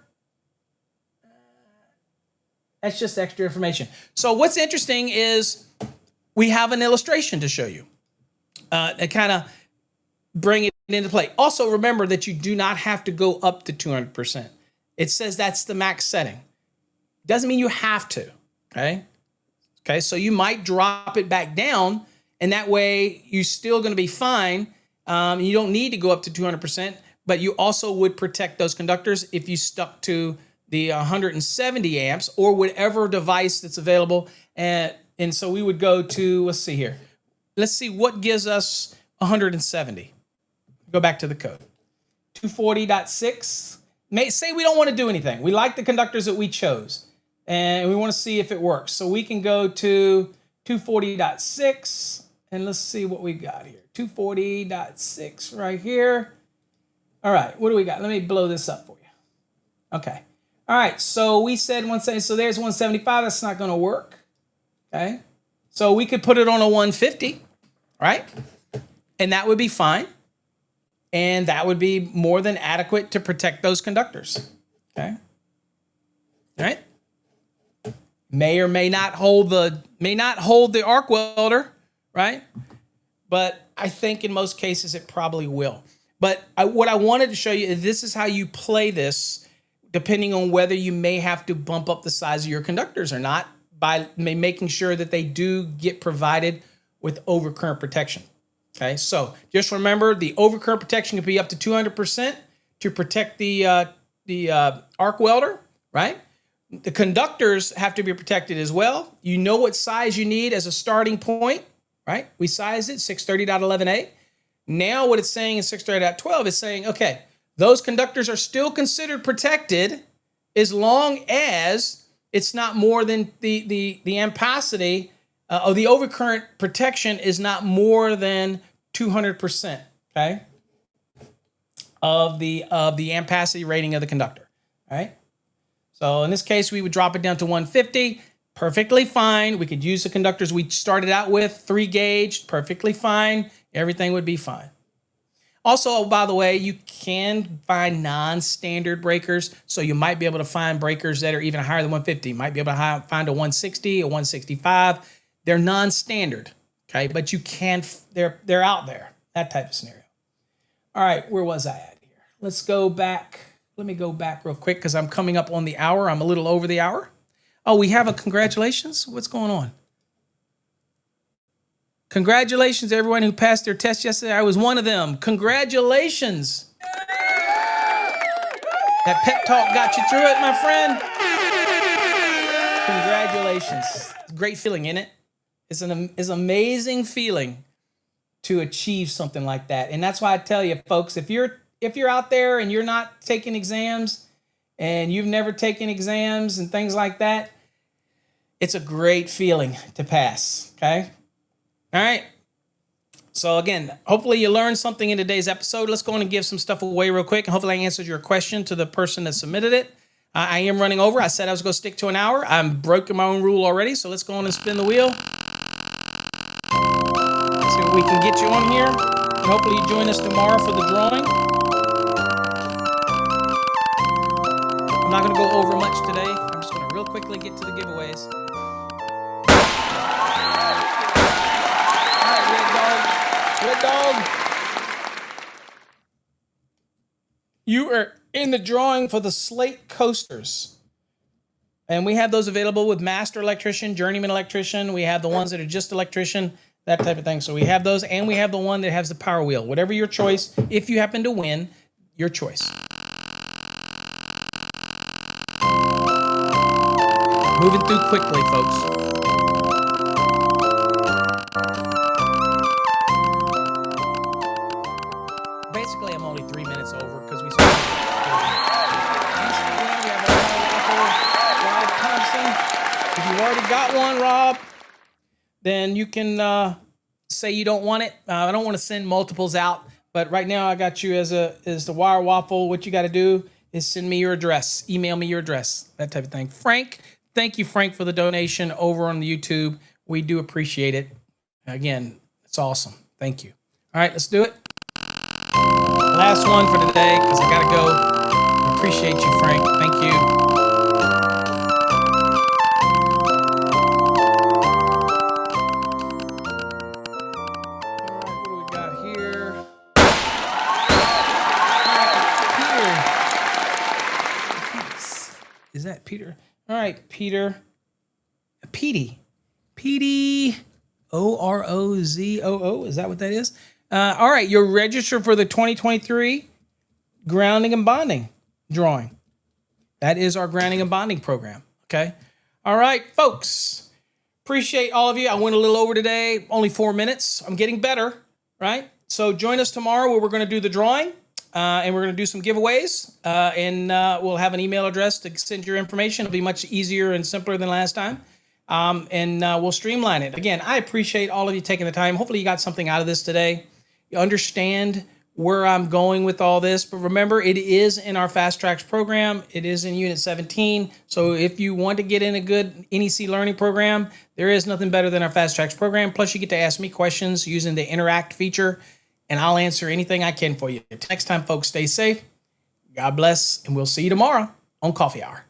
That's just extra information. So what's interesting is we have an illustration to show you and kind of bring it into play. Also, remember that you do not have to go up to 200%. It says that's the max setting. Doesn't mean you have to. Okay, so you might drop it back down, and that way you're still going to be fine. You don't need to go up to 200%, but you also would protect those conductors if you stuck to the 170 amps or whatever device that's available. And so we would go to, let's see here. Let's see what gives us 170. Go back to the code. 240.6. Say we don't want to do anything. We like the conductors that we chose, and we want to see if it works. So we can go to 240.6, and let's see what we got here. 240.6 right here. All right, what do we got? Let me blow this up for you. Okay. All right, so we said 170. So there's 175. That's not going to work. Okay. So we could put it on a 150, right? And that would be fine. And that would be more than adequate to protect those conductors. Okay. All right. May or may not hold the arc welder, right? But I think in most cases it probably will. But what I wanted to show you is this is how you play this, depending on whether you may have to bump up the size of your conductors or not, by making sure that they do get provided with overcurrent protection. Okay, so just remember the overcurrent protection can be up to 200% to protect the arc welder, right? The conductors have to be protected as well. You know what size you need as a starting point, right? We sized it 630.11a. Now what it's saying in 630.12 is saying, okay, those conductors are still considered protected as long as it's not more than the ampacity of the overcurrent protection is not more than 200%, okay, of the ampacity rating of the conductor, all right? So in this case, we would drop it down to 150, perfectly fine. We could use the conductors we started out with, 3 gauge, perfectly fine. Everything would be fine. Also, by the way, you can find non-standard breakers. So you might be able to find breakers that are even higher than 150. You might be able to find a 160, a 165. They're non-standard, okay? But you can, they're out there, that type of scenario. All right, where was I at here? Let's go back. Let me go back real quick because I'm coming up on the hour. I'm a little over the hour. Oh, we have a congratulations? What's going on? Congratulations, everyone who passed their test yesterday. I was one of them. Congratulations. That pep talk got you through it, my friend. Congratulations. Great feeling, isn't it? It's an amazing feeling to achieve something like that. And that's why I tell you, folks, if you're out there and you're not taking exams and you've never taken exams and things like that, it's a great feeling to pass, okay? All right. So again, hopefully you learned something in today's episode. Let's go on and give some stuff away real quick. And hopefully I answered your question to the person that submitted it. I am running over. I said I was going to stick to an hour. I'm broken my own rule already. So let's go on and spin the wheel. See what we can get you on here. And hopefully you join us tomorrow for the drawing. I'm not going to go over much today. I'm just going to real quickly get to the giveaways. Red dog. You are in the drawing for the slate coasters. And we have those available with master electrician, journeyman electrician. We have the ones that are just electrician, that type of thing. So we have those, and we have the one that has the power wheel. Whatever your choice, if you happen to win, your choice. Moving through quickly, folks. Basically, I'm only 3 minutes over because we started. We have Rob Thompson. If you've already got one, Rob, then you can say you don't want it. I don't want to send multiples out, but right now I got you as the wire waffle. What you got to do is send me your address, email me your address, that type of thing. Frank, thank you, Frank, for the donation over on the YouTube. We do appreciate it. Again, it's awesome. Thank you. All right, let's do it. Last one for today, because I got to go. I appreciate you, Frank. Thank you. All right, what do we got here? Peter. Is that Peter? All right, Peter. Petey. Orozoo. Is that what that is? All right, you're registered for the 2023 grounding and bonding drawing. That is our grounding and bonding program. Okay. All right, folks. Appreciate all of you. I went a little over today, only 4 minutes. I'm getting better, right? So join us tomorrow where we're going to do the drawing and we're going to do some giveaways and we'll have an email address to send your information. It'll be much easier and simpler than last time. And we'll streamline it. Again, I appreciate all of you taking the time. Hopefully you got something out of this today. You understand where I'm going with all this. But remember, it is in our Fast Tracks program. It is in Unit 17. So if you want to get in a good NEC learning program, there is nothing better than our Fast Tracks program. Plus, you get to ask me questions using the Interact feature, and I'll answer anything I can for you. Until next time, folks, stay safe. God bless, and we'll see you tomorrow on Coffee Hour.